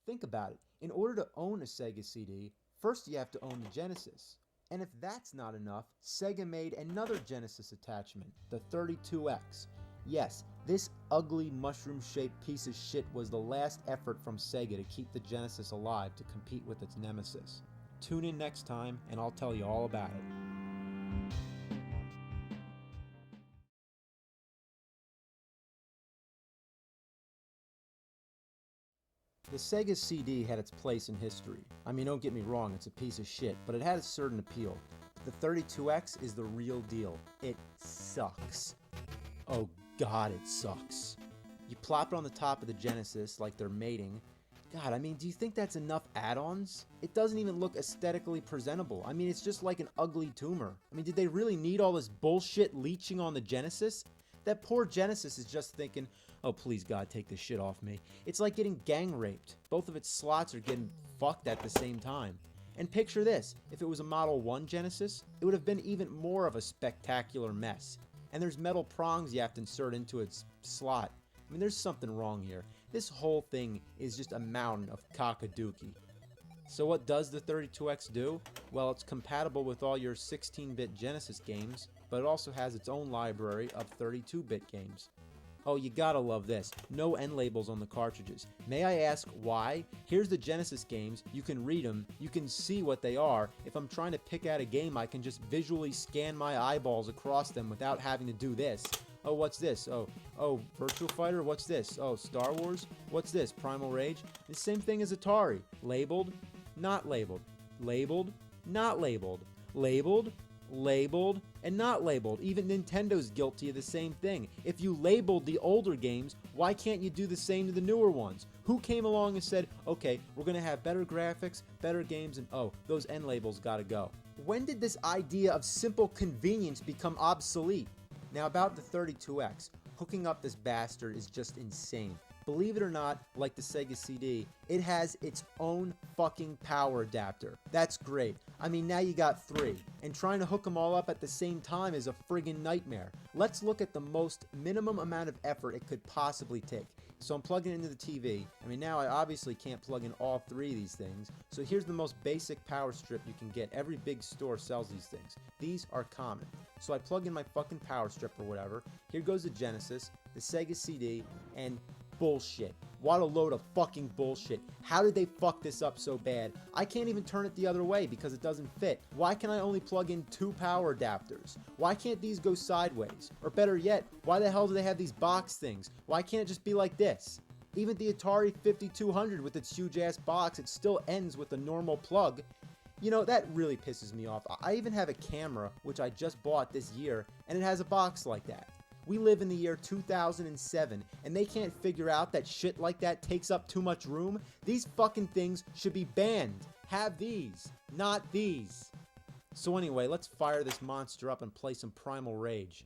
Think about it. In order to own a Sega CD, first you have to own the Genesis. And if that's not enough, Sega made another Genesis attachment, the 32X. Yes, this ugly mushroom-shaped piece of shit was the last effort from Sega to keep the Genesis alive to compete with its nemesis. Tune in next time and I'll tell you all about it. The Sega CD had its place in history. I mean, don't get me wrong, it's a piece of shit, but it had a certain appeal. The 32X is the real deal. It sucks. Oh God, it sucks. You plop it on the top of the Genesis like they're mating, God, I mean, do you think that's enough add-ons? It doesn't even look aesthetically presentable. I mean, it's just like an ugly tumor. I mean, did they really need all this bullshit leeching on the Genesis? That poor Genesis is just thinking, oh, please, God, take this shit off me. It's like getting gang raped. Both of its slots are getting fucked at the same time. And picture this, if it was a Model 1 Genesis, it would have been even more of a spectacular mess. And there's metal prongs you have to insert into its slot. I mean, there's something wrong here. This whole thing is just a mountain of cockadookie. So what does the 32X do? Well, it's compatible with all your 16-bit Genesis games, but it also has its own library of 32-bit games. Oh, you gotta love this. No end labels on the cartridges. May I ask why? Here's the Genesis games. You can read them. You can see what they are. If I'm trying to pick out a game, I can just visually scan my eyeballs across them without having to do this. Oh, what's this? Oh, Virtua Fighter? What's this? Oh, Star Wars? What's this? Primal Rage? The same thing as Atari. Labeled, not labeled. Labeled, not labeled. Labeled, labeled, and not labeled. Even Nintendo's guilty of the same thing. If you labeled the older games, why can't you do the same to the newer ones? Who came along and said, okay, we're gonna have better graphics, better games, and oh, those end labels gotta go? When did this idea of simple convenience become obsolete? Now about the 32X, hooking up this bastard is just insane. Believe it or not, like the Sega CD, it has its own fucking power adapter. That's great. I mean, now you got 3, and trying to hook them all up at the same time is a friggin' nightmare. Let's look at the most minimum amount of effort it could possibly take. So I'm plugging it into the TV. I mean, now I obviously can't plug in all 3 of these things, so here's the most basic power strip you can get. Every big store sells these things. These are common. So I plug in my fucking power strip or whatever. Here goes the Genesis, the Sega CD, and bullshit. What a load of fucking bullshit. How did they fuck this up so bad? I can't even turn it the other way because it doesn't fit. Why can I only plug in 2 power adapters? Why can't these go sideways? Or better yet, why the hell do they have these box things? Why can't it just be like this? Even the Atari 5200 with its huge ass box, it still ends with a normal plug. You know, that really pisses me off. I even have a camera, which I just bought this year, and it has a box like that. We live in the year 2007, and they can't figure out that shit like that takes up too much room? These fucking things should be banned. Have these, not these. So anyway, let's fire this monster up and play some Primal Rage.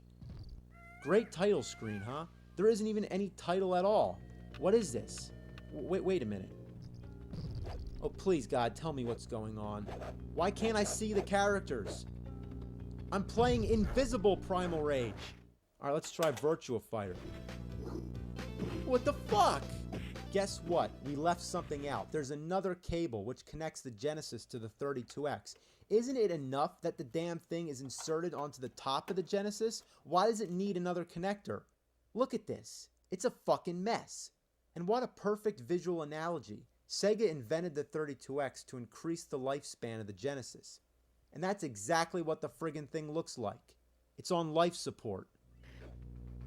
Great title screen, huh? There isn't even any title at all. What is this? Wait a minute. Oh, please, God, tell me what's going on. Why can't I see the characters? I'm playing Invisible Primal Rage. Alright, let's try Virtua Fighter. What the fuck? Guess what? We left something out. There's another cable which connects the Genesis to the 32X. Isn't it enough that the damn thing is inserted onto the top of the Genesis? Why does it need another connector? Look at this. It's a fucking mess. And what a perfect visual analogy. Sega invented the 32X to increase the lifespan of the Genesis. And that's exactly what the friggin' thing looks like. It's on life support.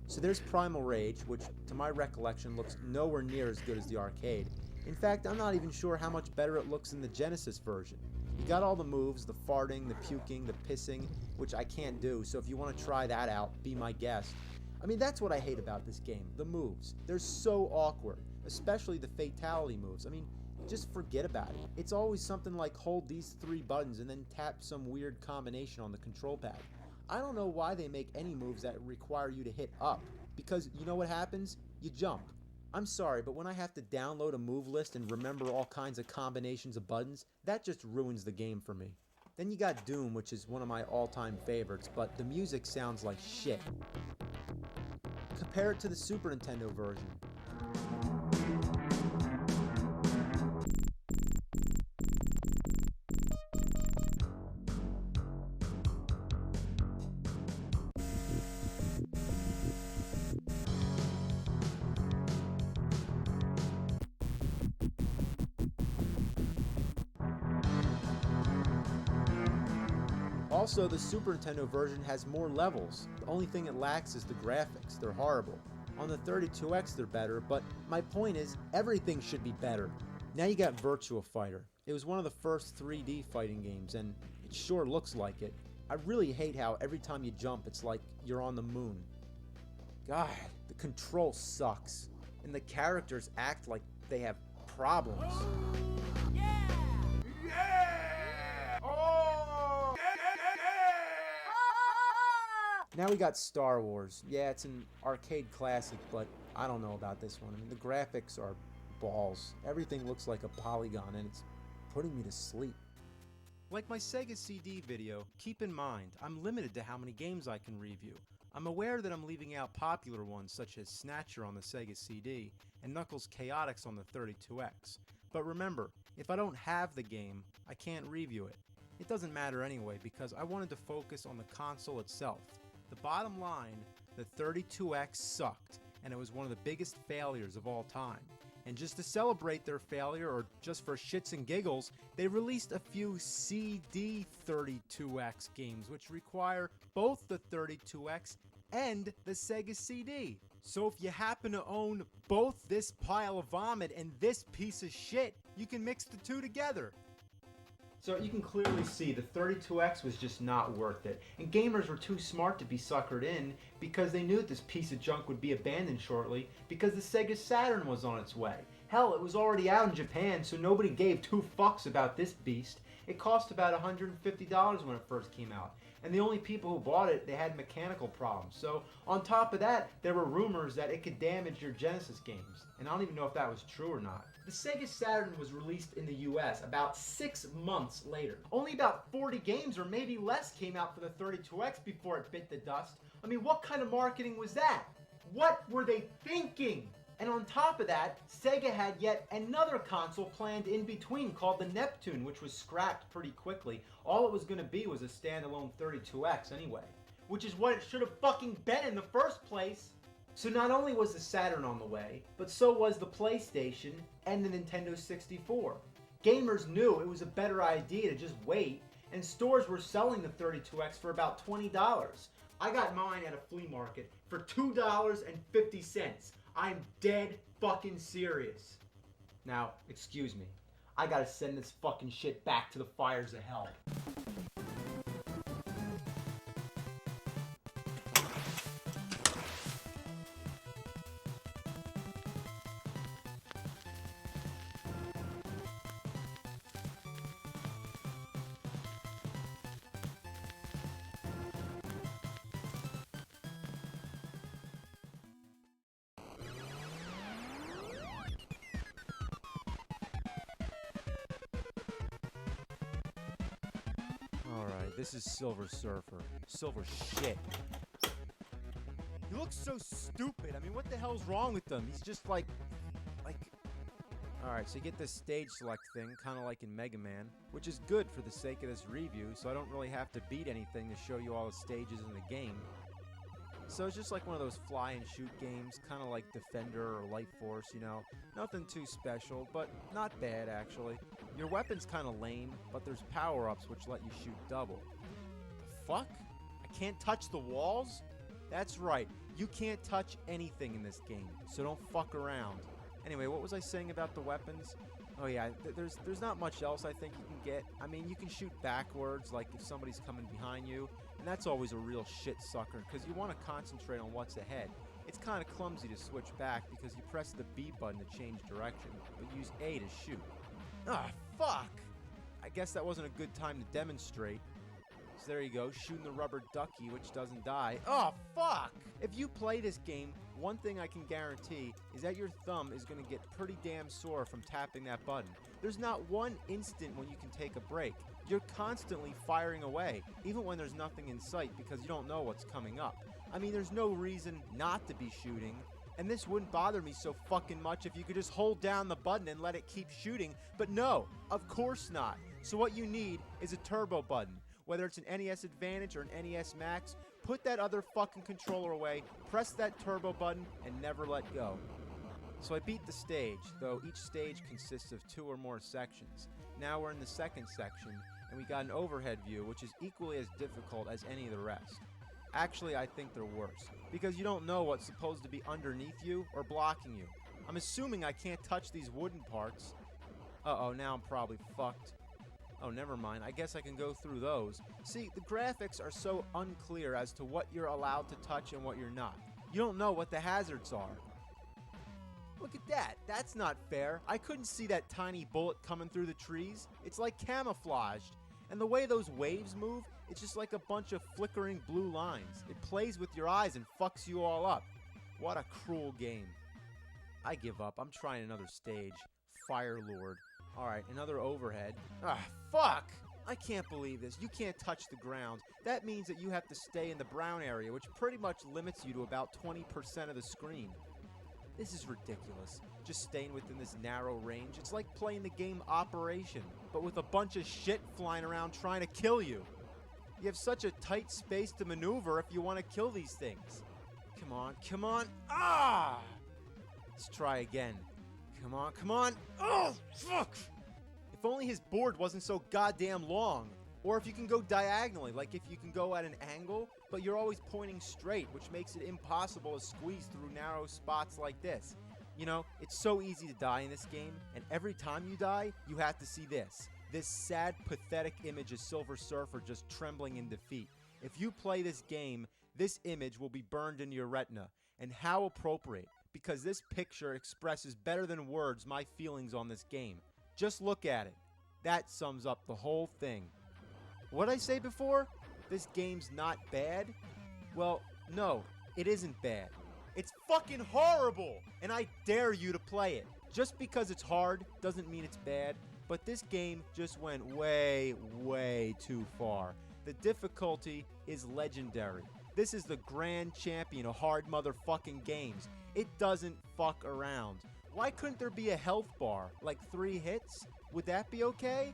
So there's Primal Rage, which to my recollection looks nowhere near as good as the arcade. In fact, I'm not even sure how much better it looks in the Genesis version. You got all the moves, the farting, the puking, the pissing, which I can't do, so if you want to try that out, be my guest. I mean, that's what I hate about this game, the moves. They're so awkward, especially the fatality moves. I mean, just forget about it. It's always something like hold these 3 buttons and then tap some weird combination on the control pad. I don't know why they make any moves that require you to hit up, because you know what happens? You jump. I'm sorry, but when I have to download a move list and remember all kinds of combinations of buttons, that just ruins the game for me. Then you got Doom, which is one of my all-time favorites, but the music sounds like shit. Compare it to the Super Nintendo version. Also, the Super Nintendo version has more levels. The only thing it lacks is the graphics. They're horrible. On the 32X, they're better, but my point is, everything should be better. Now you got Virtua Fighter. It was one of the first 3D fighting games, and it sure looks like it. I really hate how every time you jump, it's like you're on the moon. God, the control sucks. And the characters act like they have problems. Now we got Star Wars. Yeah, it's an arcade classic, but I don't know about this one. I mean, the graphics are balls. Everything looks like a polygon, and it's putting me to sleep. Like my Sega CD video, keep in mind, I'm limited to how many games I can review. I'm aware that I'm leaving out popular ones such as Snatcher on the Sega CD and Knuckles Chaotix on the 32X. But remember, if I don't have the game, I can't review it. It doesn't matter anyway because I wanted to focus on the console itself. The bottom line, the 32X sucked, and it was one of the biggest failures of all time. And just to celebrate their failure, or just for shits and giggles, they released a few CD 32X games which require both the 32X and the Sega CD. So if you happen to own both this pile of vomit and this piece of shit, you can mix the two together. So you can clearly see the 32X was just not worth it, and gamers were too smart to be suckered in because they knew that this piece of junk would be abandoned shortly because the Sega Saturn was on its way. Hell, it was already out in Japan, so nobody gave two fucks about this beast. It cost about $150 when it first came out, and the only people who bought it, they had mechanical problems. So on top of that, there were rumors that it could damage your Genesis games, and I don't even know if that was true or not. The Sega Saturn was released in the US about 6 months later. Only about 40 games or maybe less came out for the 32X before it bit the dust. I mean, what kind of marketing was that? What were they thinking? And on top of that, Sega had yet another console planned in between called the Neptune, which was scrapped pretty quickly. All it was going to be was a standalone 32X anyway, which is what it should have fucking been in the first place. So not only was the Saturn on the way, but so was the PlayStation and the Nintendo 64. Gamers knew it was a better idea to just wait, and stores were selling the 32X for about $20. I got mine at a flea market for $2.50. I'm dead fucking serious. Now, excuse me. I gotta send this fucking shit back to the fires of hell. Alright, this is Silver Surfer. Silver shit. He looks so stupid. I mean, what the hell's wrong with him? He's just like... Alright, so you get this stage select thing, kind of like in Mega Man, which is good for the sake of this review, so I don't really have to beat anything to show you all the stages in the game. So it's just like one of those fly and shoot games, kind of like Defender or Light Force, you know. Nothing too special, but not bad actually. Your weapon's kind of lame, but there's power-ups which let you shoot double. The fuck? I can't touch the walls? That's right, you can't touch anything in this game, so don't fuck around. Anyway, what was I saying about the weapons? Oh yeah, there's not much else I think you can get. I mean, you can shoot backwards, like if somebody's coming behind you, and that's always a real shit sucker, because you want to concentrate on what's ahead. It's kind of clumsy to switch back because you press the B button to change direction, but use A to shoot. Ah, fuck! I guess that wasn't a good time to demonstrate. So there you go, shooting the rubber ducky, which doesn't die. Oh, fuck! If you play this game, one thing I can guarantee is that your thumb is going to get pretty damn sore from tapping that button. There's not one instant when you can take a break. You're constantly firing away, even when there's nothing in sight because you don't know what's coming up. I mean, there's no reason not to be shooting, and this wouldn't bother me so fucking much if you could just hold down the button and let it keep shooting, but no, of course not. So what you need is a turbo button. Whether it's an NES Advantage or an NES Max, put that other fucking controller away, press that turbo button, and never let go. So I beat the stage, though each stage consists of 2 or more sections. Now we're in the second section, and we got an overhead view, which is equally as difficult as any of the rest. Actually, I think they're worse, because you don't know what's supposed to be underneath you or blocking you. I'm assuming I can't touch these wooden parts. Uh-oh, now I'm probably fucked. Oh, never mind. I guess I can go through those. See, the graphics are so unclear as to what you're allowed to touch and what you're not. You don't know what the hazards are. Look at that. That's not fair. I couldn't see that tiny bullet coming through the trees. It's like camouflaged. And the way those waves move, it's just like a bunch of flickering blue lines. It plays with your eyes and fucks you all up. What a cruel game. I give up. I'm trying another stage. Fire Lord. Alright, another overhead. Ah, fuck! I can't believe this. You can't touch the ground. That means that you have to stay in the brown area, which pretty much limits you to about 20% of the screen. This is ridiculous. Just staying within this narrow range. It's like playing the game Operation, but with a bunch of shit flying around trying to kill you. You have such a tight space to maneuver if you want to kill these things. Come on, come on. Ah! Let's try again. Come on, come on. Oh, fuck! If only his board wasn't so goddamn long. Or if you can go diagonally, like if you can go at an angle, but you're always pointing straight, which makes it impossible to squeeze through narrow spots like this. You know, it's so easy to die in this game, and every time you die, you have to see this. This sad, pathetic image of Silver Surfer just trembling in defeat. If you play this game, this image will be burned into your retina. And how appropriate, because this picture expresses better than words my feelings on this game. Just look at it. That sums up the whole thing. What'd I say before? This game's not bad? Well, no, it isn't bad. It's fucking horrible, and I dare you to play it. Just because it's hard doesn't mean it's bad, but this game just went way, way too far. The difficulty is legendary. This is the grand champion of hard motherfucking games. It doesn't fuck around. Why couldn't there be a health bar? Like 3 hits? Would that be okay?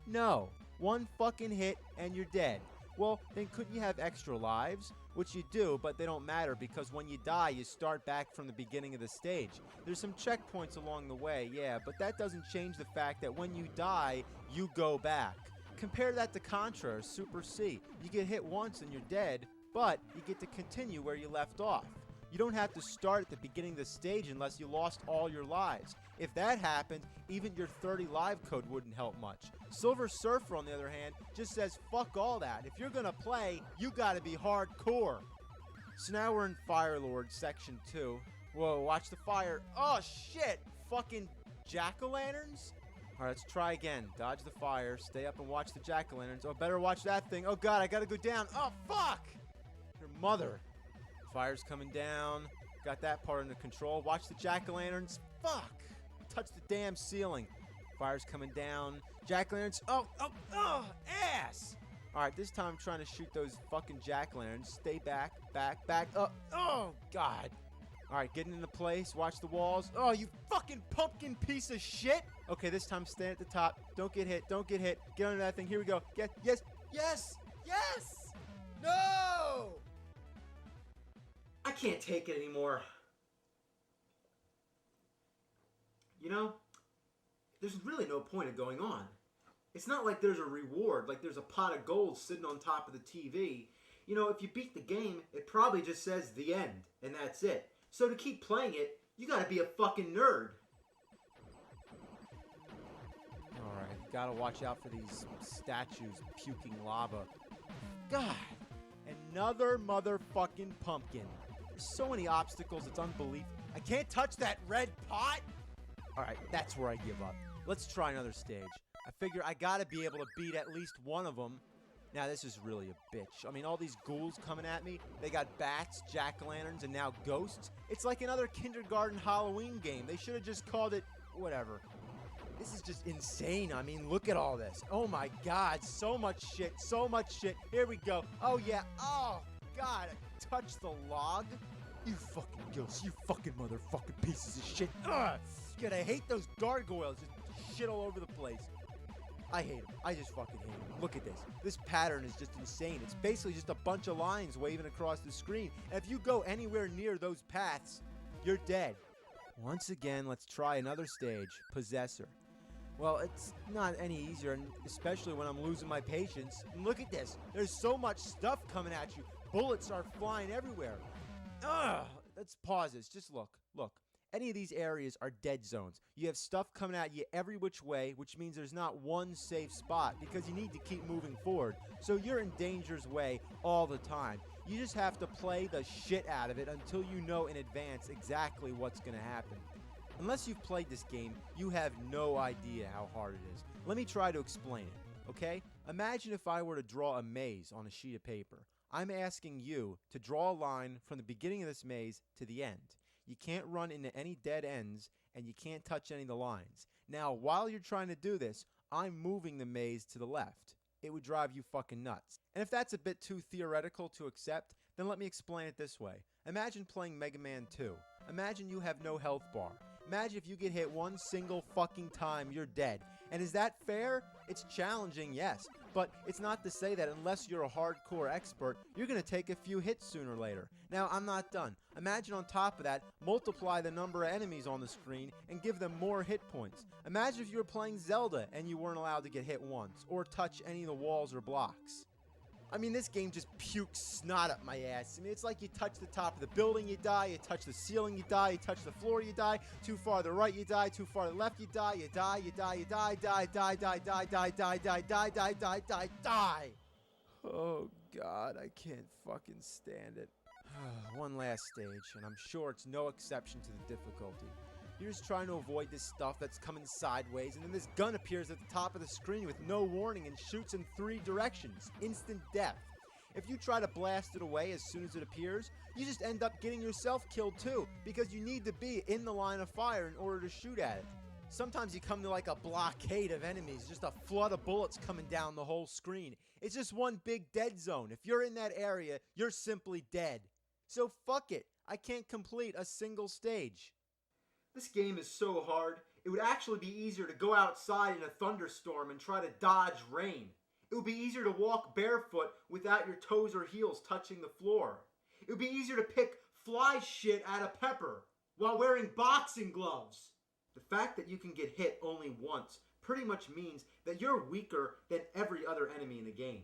No. 1 fucking hit and you're dead. Well, then couldn't you have extra lives? Which you do, but they don't matter because when you die, you start back from the beginning of the stage. There's some checkpoints along the way, yeah, but that doesn't change the fact that when you die, you go back. Compare that to Contra or Super C. You get hit once and you're dead, but you get to continue where you left off. You don't have to start at the beginning of the stage unless you lost all your lives. If that happened, even your 30 live code wouldn't help much. Silver Surfer, on the other hand, just says fuck all that. If you're gonna play, you gotta be hardcore. So now we're in Fire Lord Section 2. Whoa, watch the fire. Oh shit! Fucking jack-o'-lanterns? Alright, let's try again. Dodge the fire, stay up and watch the jack-o'-lanterns. Oh, better watch that thing. Oh god, I gotta go down. Oh fuck! Your mother. Fire's coming down. Got that part under control. Watch the jack-o'-lanterns. Fuck! Touch the damn ceiling. Fire's coming down. Jack-o'-lanterns. Oh, ass! Alright, this time I'm trying to shoot those fucking jack-o'-lanterns. Stay back, back. Oh, God. Alright, getting into place. Watch the walls. Oh, you fucking pumpkin piece of shit! Okay, this time stand at the top. Don't get hit. Get under that thing. Here we go. Yes! No! I can't take it anymore. You know, there's really no point of going on. It's not like there's a reward, like there's a pot of gold sitting on top of the TV. You know, if you beat the game, it probably just says the end, and that's it. So to keep playing it, you gotta be a fucking nerd. Alright, gotta watch out for these statues puking lava. God, another motherfucking pumpkin. There's so many obstacles, it's unbelievable. I can't touch that red pot! Alright, that's where I give up. Let's try another stage. I figure I gotta be able to beat at least one of them. Now, this is really a bitch. I mean, all these ghouls coming at me. They got bats, jack-o'-lanterns, and now ghosts. It's like another kindergarten Halloween game. They should have just called it whatever. This is just insane. I mean, look at all this. Oh my god, so much shit. Here we go. Oh yeah. Oh god, I touched the log. You fucking ghosts. You fucking motherfucking pieces of shit. Ugh. God, I hate those gargoyles. Just shit all over the place. I hate them. I just fucking hate them. Look at this. This pattern is just insane. It's basically just a bunch of lines waving across the screen. And if you go anywhere near those paths, you're dead. Once again, let's try another stage. Possessor. Well, it's not any easier, and especially when I'm losing my patience. And look at this. There's so much stuff coming at you. Bullets are flying everywhere. Ugh. Let's pause this. Just look. Look. Any of these areas are dead zones. You have stuff coming at you every which way, which means there's not one safe spot because you need to keep moving forward. So you're in danger's way all the time. You just have to play the shit out of it until you know in advance exactly what's going to happen. Unless you've played this game, you have no idea how hard it is. Let me try to explain it, okay? Imagine if I were to draw a maze on a sheet of paper. I'm asking you to draw a line from the beginning of this maze to the end. You can't run into any dead ends, and you can't touch any of the lines. Now, while you're trying to do this, I'm moving the maze to the left. It would drive you fucking nuts. And if that's a bit too theoretical to accept, then let me explain it this way. Imagine playing Mega Man 2. Imagine you have no health bar. Imagine if you get hit one single fucking time, you're dead. And is that fair? It's challenging, yes. But it's not to say that unless you're a hardcore expert, you're going to take a few hits sooner or later. Now, I'm not done. Imagine on top of that, multiply the number of enemies on the screen and give them more hit points. Imagine if you were playing Zelda and you weren't allowed to get hit once or touch any of the walls or blocks. I mean, this game just pukes snot up my ass. I mean, it's like you touch the top of the building, you die. You touch the ceiling, you die. You touch the floor, you die. Too far to the right, you die. Too far to the left, you die. You die, you die, you die, die, die, die, die, die, die, die, die, die, die, die, die. Oh, God, I can't fucking stand it. One last stage, and I'm sure it's no exception to the difficulty. You're just trying to avoid this stuff that's coming sideways, and then this gun appears at the top of the screen with no warning and shoots in 3 directions. Instant death. If you try to blast it away as soon as it appears, you just end up getting yourself killed too, because you need to be in the line of fire in order to shoot at it. Sometimes you come to like a blockade of enemies, just a flood of bullets coming down the whole screen. It's just one big dead zone. If you're in that area, you're simply dead. So fuck it. I can't complete a single stage. This game is so hard, it would actually be easier to go outside in a thunderstorm and try to dodge rain. It would be easier to walk barefoot without your toes or heels touching the floor. It would be easier to pick fly shit out of pepper while wearing boxing gloves. The fact that you can get hit only once pretty much means that you're weaker than every other enemy in the game.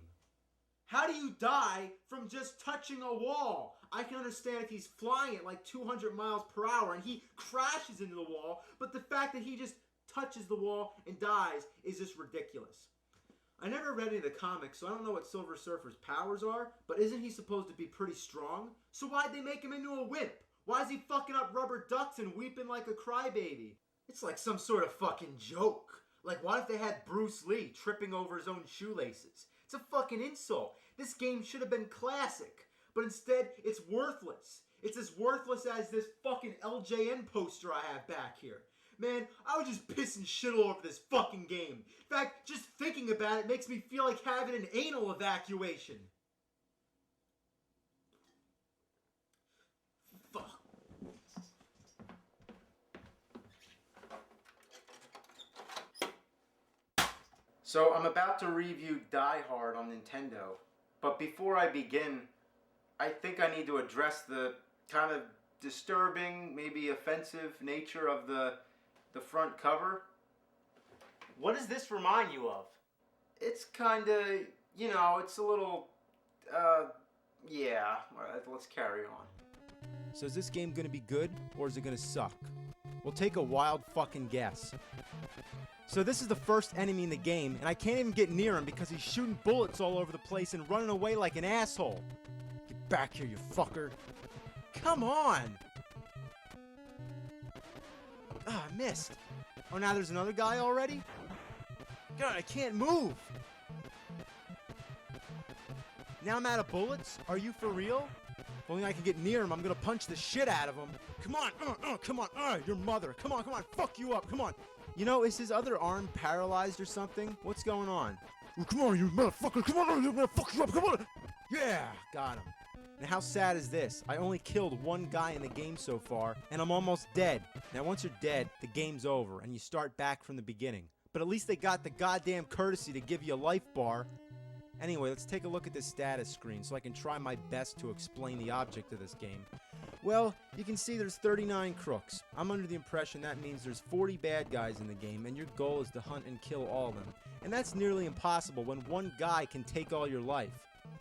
How do you die from just touching a wall? I can understand if he's flying at like 200 miles per hour and he crashes into the wall, but the fact that he just touches the wall and dies is just ridiculous. I never read any of the comics, so I don't know what Silver Surfer's powers are, but isn't he supposed to be pretty strong? So why'd they make him into a wimp? Why is he fucking up rubber ducks and weeping like a crybaby? It's like some sort of fucking joke. Like, what if they had Bruce Lee tripping over his own shoelaces? It's a fucking insult. This game should have been classic, but instead, it's worthless. It's as worthless as this fucking LJN poster I have back here. Man, I was just pissing shit all over this fucking game. In fact, just thinking about it makes me feel like having an anal evacuation. Fuck. So I'm about to review Die Hard on Nintendo, but before I begin, I think I need to address the kind of disturbing, maybe offensive nature of the front cover. What does this remind you of? It's kind of, you know, it's a little, yeah, let's carry on. So is this game gonna be good, or is it gonna suck? We'll take a wild fucking guess. So this is the first enemy in the game, and I can't even get near him because he's shooting bullets all over the place and running away like an asshole. Get back here, you fucker. Come on! Ah, I missed. Oh, now there's another guy already? God, I can't move! Now I'm out of bullets? Are you for real? If only I can get near him, I'm gonna punch the shit out of him. Come on, come on, your mother. Come on, fuck you up, come on. You know, is his other arm paralyzed or something? What's going on? Oh, come on, you motherfucker, come on, I'm gonna fuck you up, come on. Yeah, got him. Now how sad is this? I only killed one guy in the game so far, and I'm almost dead. Now once you're dead, the game's over, and you start back from the beginning. But at least they got the goddamn courtesy to give you a life bar. Anyway, let's take a look at this status screen so I can try my best to explain the object of this game. Well, you can see there's 39 crooks. I'm under the impression that means there's 40 bad guys in the game, and your goal is to hunt and kill all of them. And that's nearly impossible when one guy can take all your life.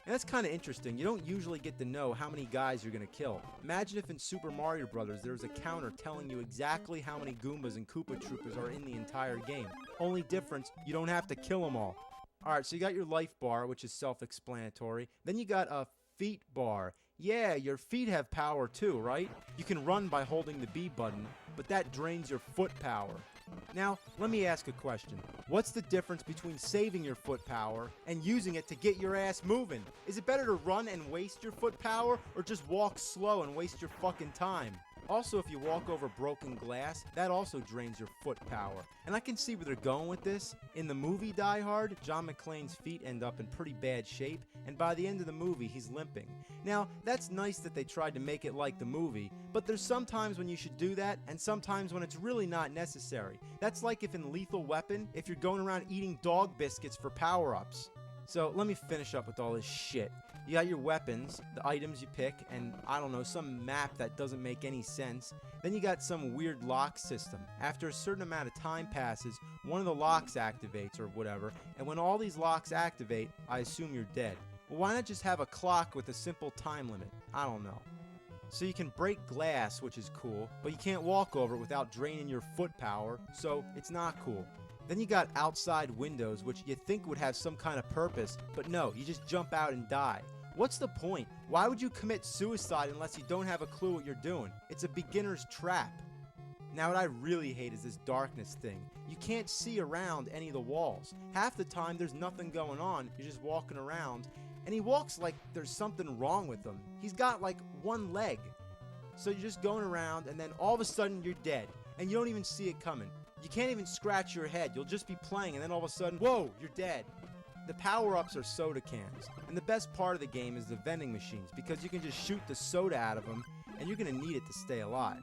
And that's kind of interesting. You don't usually get to know how many guys you're going to kill. Imagine if in Super Mario Bros. There was a counter telling you exactly how many Goombas and Koopa Troopas are in the entire game. Only difference, you don't have to kill them all. Alright, so you got your life bar, which is self-explanatory. Then you got a feet bar. Yeah, your feet have power too, right? You can run by holding the B button, but that drains your foot power. Now, let me ask a question. What's the difference between saving your foot power and using it to get your ass moving? Is it better to run and waste your foot power, or just walk slow and waste your fucking time? Also, if you walk over broken glass, that also drains your foot power. And I can see where they're going with this. In the movie Die Hard, John McClane's feet end up in pretty bad shape, and by the end of the movie, he's limping. Now, that's nice that they tried to make it like the movie, but there's sometimes when you should do that, and sometimes when it's really not necessary. That's like if in Lethal Weapon, if you're going around eating dog biscuits for power-ups. So let me finish up with all this shit. You got your weapons, the items you pick, and I don't know, some map that doesn't make any sense. Then you got some weird lock system. After a certain amount of time passes, one of the locks activates or whatever, and when all these locks activate, I assume you're dead. Well, why not just have a clock with a simple time limit? I don't know. So you can break glass, which is cool, but you can't walk over it without draining your foot power, so it's not cool. Then you got outside windows, which you think would have some kind of purpose, but no, you just jump out and die. What's the point? Why would you commit suicide unless you don't have a clue what you're doing? It's a beginner's trap. Now what I really hate is this darkness thing. You can't see around any of the walls. Half the time there's nothing going on, you're just walking around, and he walks like there's something wrong with him. He's got like one leg. So you're just going around, and then all of a sudden you're dead, and you don't even see it coming. You can't even scratch your head. You'll just be playing, and then all of a sudden, whoa, you're dead. The power-ups are soda cans, and the best part of the game is the vending machines, because you can just shoot the soda out of them, and you're going to need it to stay alive.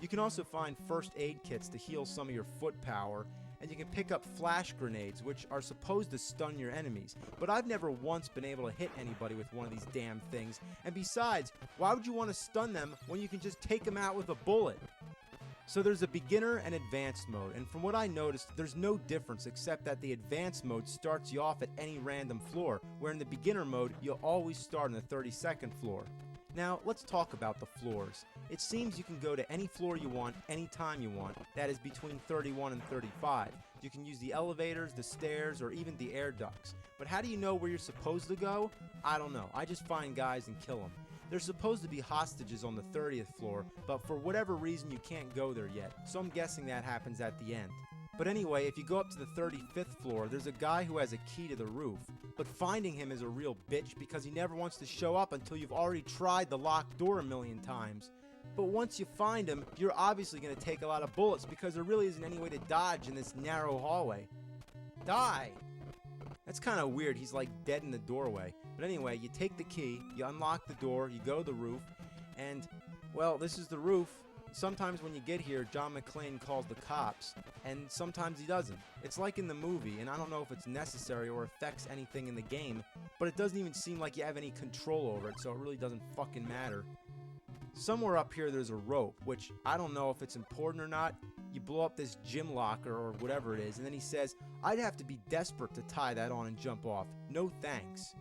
You can also find first aid kits to heal some of your foot power, and you can pick up flash grenades, which are supposed to stun your enemies, but I've never once been able to hit anybody with one of these damn things, and besides, why would you want to stun them when you can just take them out with a bullet? So there's a beginner and advanced mode, and from what I noticed, there's no difference except that the advanced mode starts you off at any random floor, where in the beginner mode, you'll always start on the 32nd floor. Now, let's talk about the floors. It seems you can go to any floor you want, anytime you want, that is between 31 and 35. You can use the elevators, the stairs, or even the air ducts. But how do you know where you're supposed to go? I don't know. I just find guys and kill them. There's supposed to be hostages on the 30th floor, but for whatever reason you can't go there yet, so I'm guessing that happens at the end. But anyway, if you go up to the 35th floor, there's a guy who has a key to the roof, but finding him is a real bitch because he never wants to show up until you've already tried the locked door a million times. But once you find him, you're obviously going to take a lot of bullets because there really isn't any way to dodge in this narrow hallway. Die! That's kind of weird, he's like dead in the doorway. But anyway, you take the key, you unlock the door, you go to the roof, and, well, this is the roof. Sometimes when you get here, John McClane calls the cops, and sometimes he doesn't. It's like in the movie, and I don't know if it's necessary or affects anything in the game, but it doesn't even seem like you have any control over it, so it really doesn't fucking matter. Somewhere up here there's a rope, which I don't know if it's important or not. You blow up this gym locker or whatever it is, and then he says, I'd have to be desperate to tie that on and jump off. No thanks.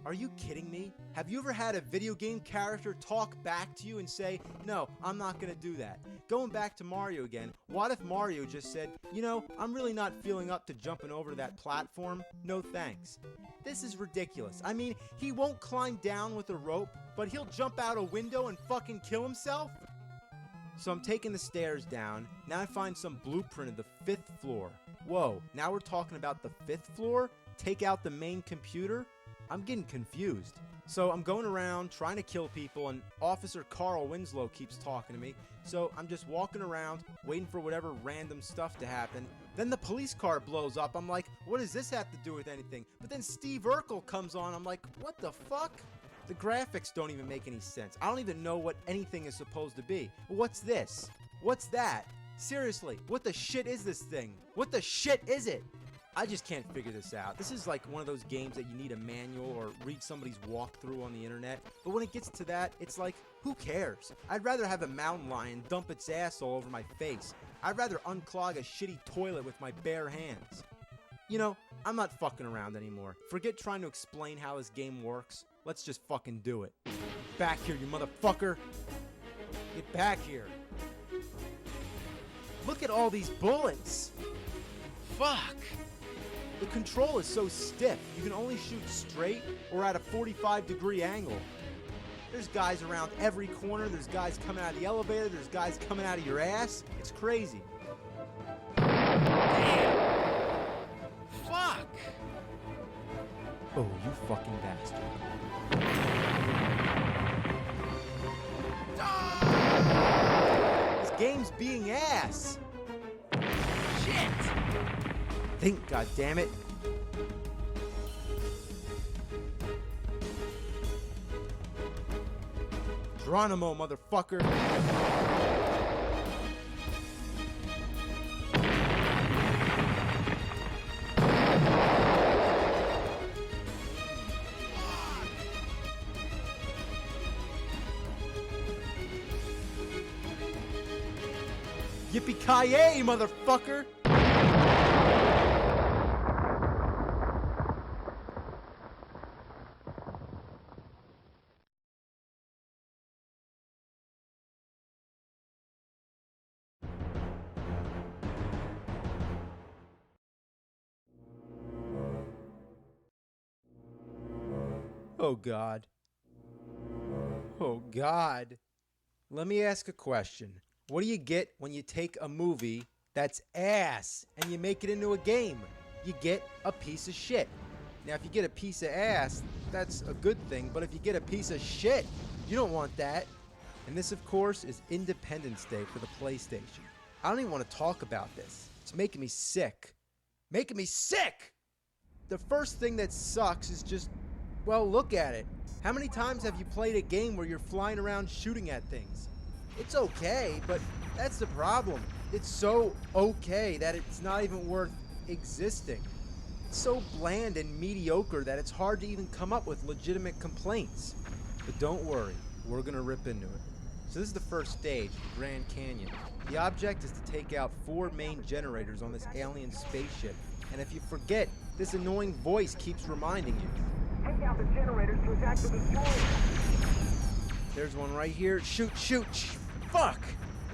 Are you kidding me? Have you ever had a video game character talk back to you and say, no, I'm not gonna do that? Going back to Mario again, what if Mario just said, you know, I'm really not feeling up to jumping over that platform? No thanks. This is ridiculous. I mean, he won't climb down with a rope, but he'll jump out a window and fucking kill himself? So I'm taking the stairs down. Now I find some blueprint of the 5th floor. Whoa, now we're talking about the 5th floor? Take out the main computer? I'm getting confused. So I'm going around trying to kill people, and Officer Carl Winslow keeps talking to me. So I'm just walking around, waiting for whatever random stuff to happen. Then the police car blows up. I'm like, what does this have to do with anything? But then Steve Urkel comes on. I'm like, what the fuck? The graphics don't even make any sense. I don't even know what anything is supposed to be. What's this? What's that? Seriously, what the shit is this thing? What the shit is it? I just can't figure this out. This is like one of those games that you need a manual or read somebody's walkthrough on the internet. But when it gets to that, it's like, who cares? I'd rather have a mountain lion dump its ass all over my face. I'd rather unclog a shitty toilet with my bare hands. You know, I'm not fucking around anymore. Forget trying to explain how this game works. Let's just fucking do it. Back here, you motherfucker. Get back here. Look at all these bullets. Fuck. The control is so stiff, you can only shoot straight or at a 45-degree angle. There's guys around every corner. There's guys coming out of the elevator. There's guys coming out of your ass. It's crazy. Fuck! Oh, you fucking bastard. This game's being ass. Shit! Think, goddammit. Geronimo, motherfucker. Yippee-ki-yay, motherfucker! Oh, God. Oh, God. Let me ask a question. What do you get when you take a movie that's ass and you make it into a game? You get a piece of shit. Now, if you get a piece of ass, that's a good thing, but if you get a piece of shit, you don't want that. And this, of course, is Independence Day for the PlayStation. I don't even want to talk about this. It's making me sick. Making me sick! The first thing that sucks is just, well, look at it. How many times have you played a game where you're flying around shooting at things? It's okay, but that's the problem. It's so okay that it's not even worth existing. It's so bland and mediocre that it's hard to even come up with legitimate complaints. But don't worry, we're gonna rip into it. So this is the first stage, the Grand Canyon. The object is to take out 4 main generators on this alien spaceship. And if you forget, this annoying voice keeps reminding you. Take out the generators to attack the destroyer. There's one right here. Shoot, shoot, fuck!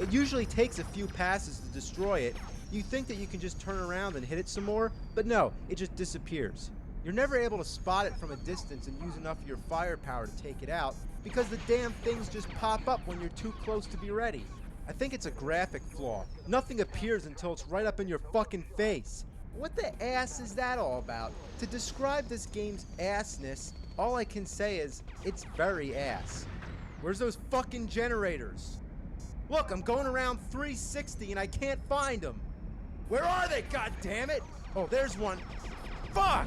It usually takes a few passes to destroy it. You think that you can just turn around and hit it some more, but no, it just disappears. You're never able to spot it from a distance and use enough of your firepower to take it out, because the damn things just pop up when you're too close to be ready. I think it's a graphic flaw. Nothing appears until it's right up in your fucking face. What the ass is that all about? To describe this game's assness, all I can say is, it's very ass. Where's those fucking generators? Look, I'm going around 360 and I can't find them. Where are they, goddammit? Oh, there's one. Fuck!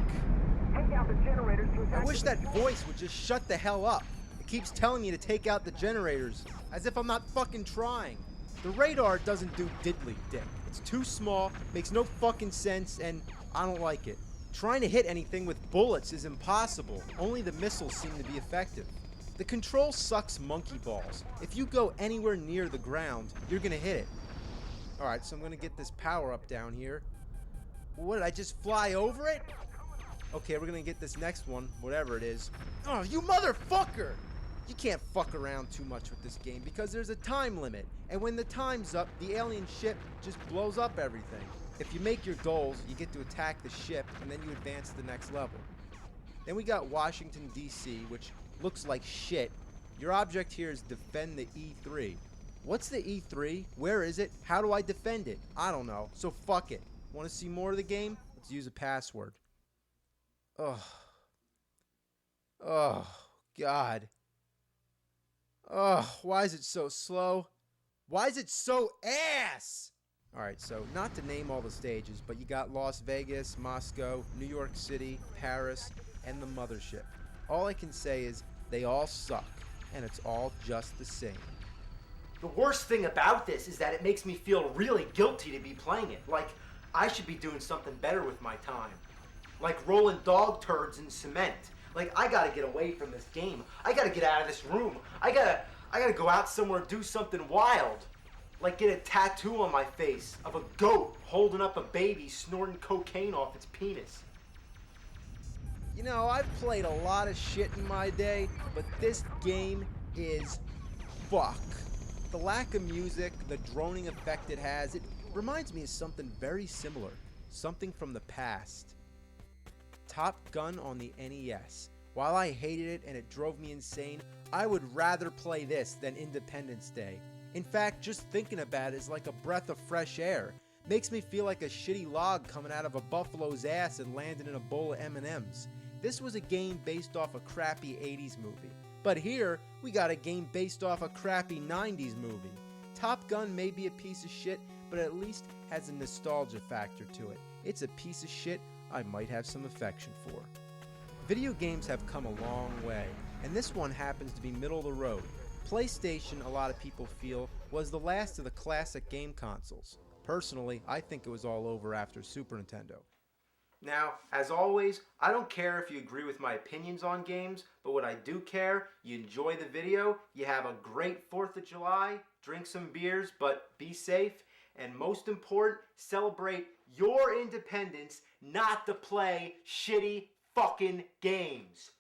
Take out the generators to attack I wish that voice would just shut the hell up. It keeps telling me to take out the generators, as if I'm not fucking trying. The radar doesn't do diddly dick. It's too small, makes no fucking sense, and I don't like it. Trying to hit anything with bullets is impossible. Only the missiles seem to be effective. The control sucks monkey balls. If you go anywhere near the ground, you're gonna hit it. Alright, so I'm gonna get this power up down here. What, did I just fly over it? Okay, we're gonna get this next one, whatever it is. Oh, you motherfucker! You can't fuck around too much with this game because there's a time limit. And when the time's up, the alien ship just blows up everything. If you make your goals, you get to attack the ship, and then you advance to the next level. Then we got Washington, D.C., which looks like shit. Your object here is defend the E3. What's the E3? Where is it? How do I defend it? I don't know, so fuck it. Want to see more of the game? Let's use a password. Ugh. Oh, God. Ugh, why is it so slow? Why is it so ass? Alright, so not to name all the stages, but you got Las Vegas, Moscow, New York City, Paris, and the mothership. All I can say is they all suck, and it's all just the same. The worst thing about this is that it makes me feel really guilty to be playing it. Like, I should be doing something better with my time. Like rolling dog turds in cement. Like, I gotta get away from this game. I gotta get out of this room. I gotta go out somewhere and do something wild. Like get a tattoo on my face of a goat holding up a baby snorting cocaine off its penis. You know, I've played a lot of shit in my day, but this game is fuck. The lack of music, the droning effect it has, it reminds me of something very similar. Something from the past. Top Gun on the NES. While I hated it and it drove me insane, I would rather play this than Independence Day. In fact, just thinking about it is like a breath of fresh air. Makes me feel like a shitty log coming out of a buffalo's ass and landing in a bowl of M&Ms. This was a game based off a crappy 80s movie. But here, we got a game based off a crappy 90s movie. Top Gun may be a piece of shit, but at least has a nostalgia factor to it. It's a piece of shit I might have some affection for. Video games have come a long way, and this one happens to be middle of the road. PlayStation, a lot of people feel, was the last of the classic game consoles. Personally, I think it was all over after Super Nintendo. Now, as always, I don't care if you agree with my opinions on games, but what I do care, you enjoy the video, you have a great 4th of July, drink some beers, but be safe, and most important, celebrate your independence, not to play shitty fucking games.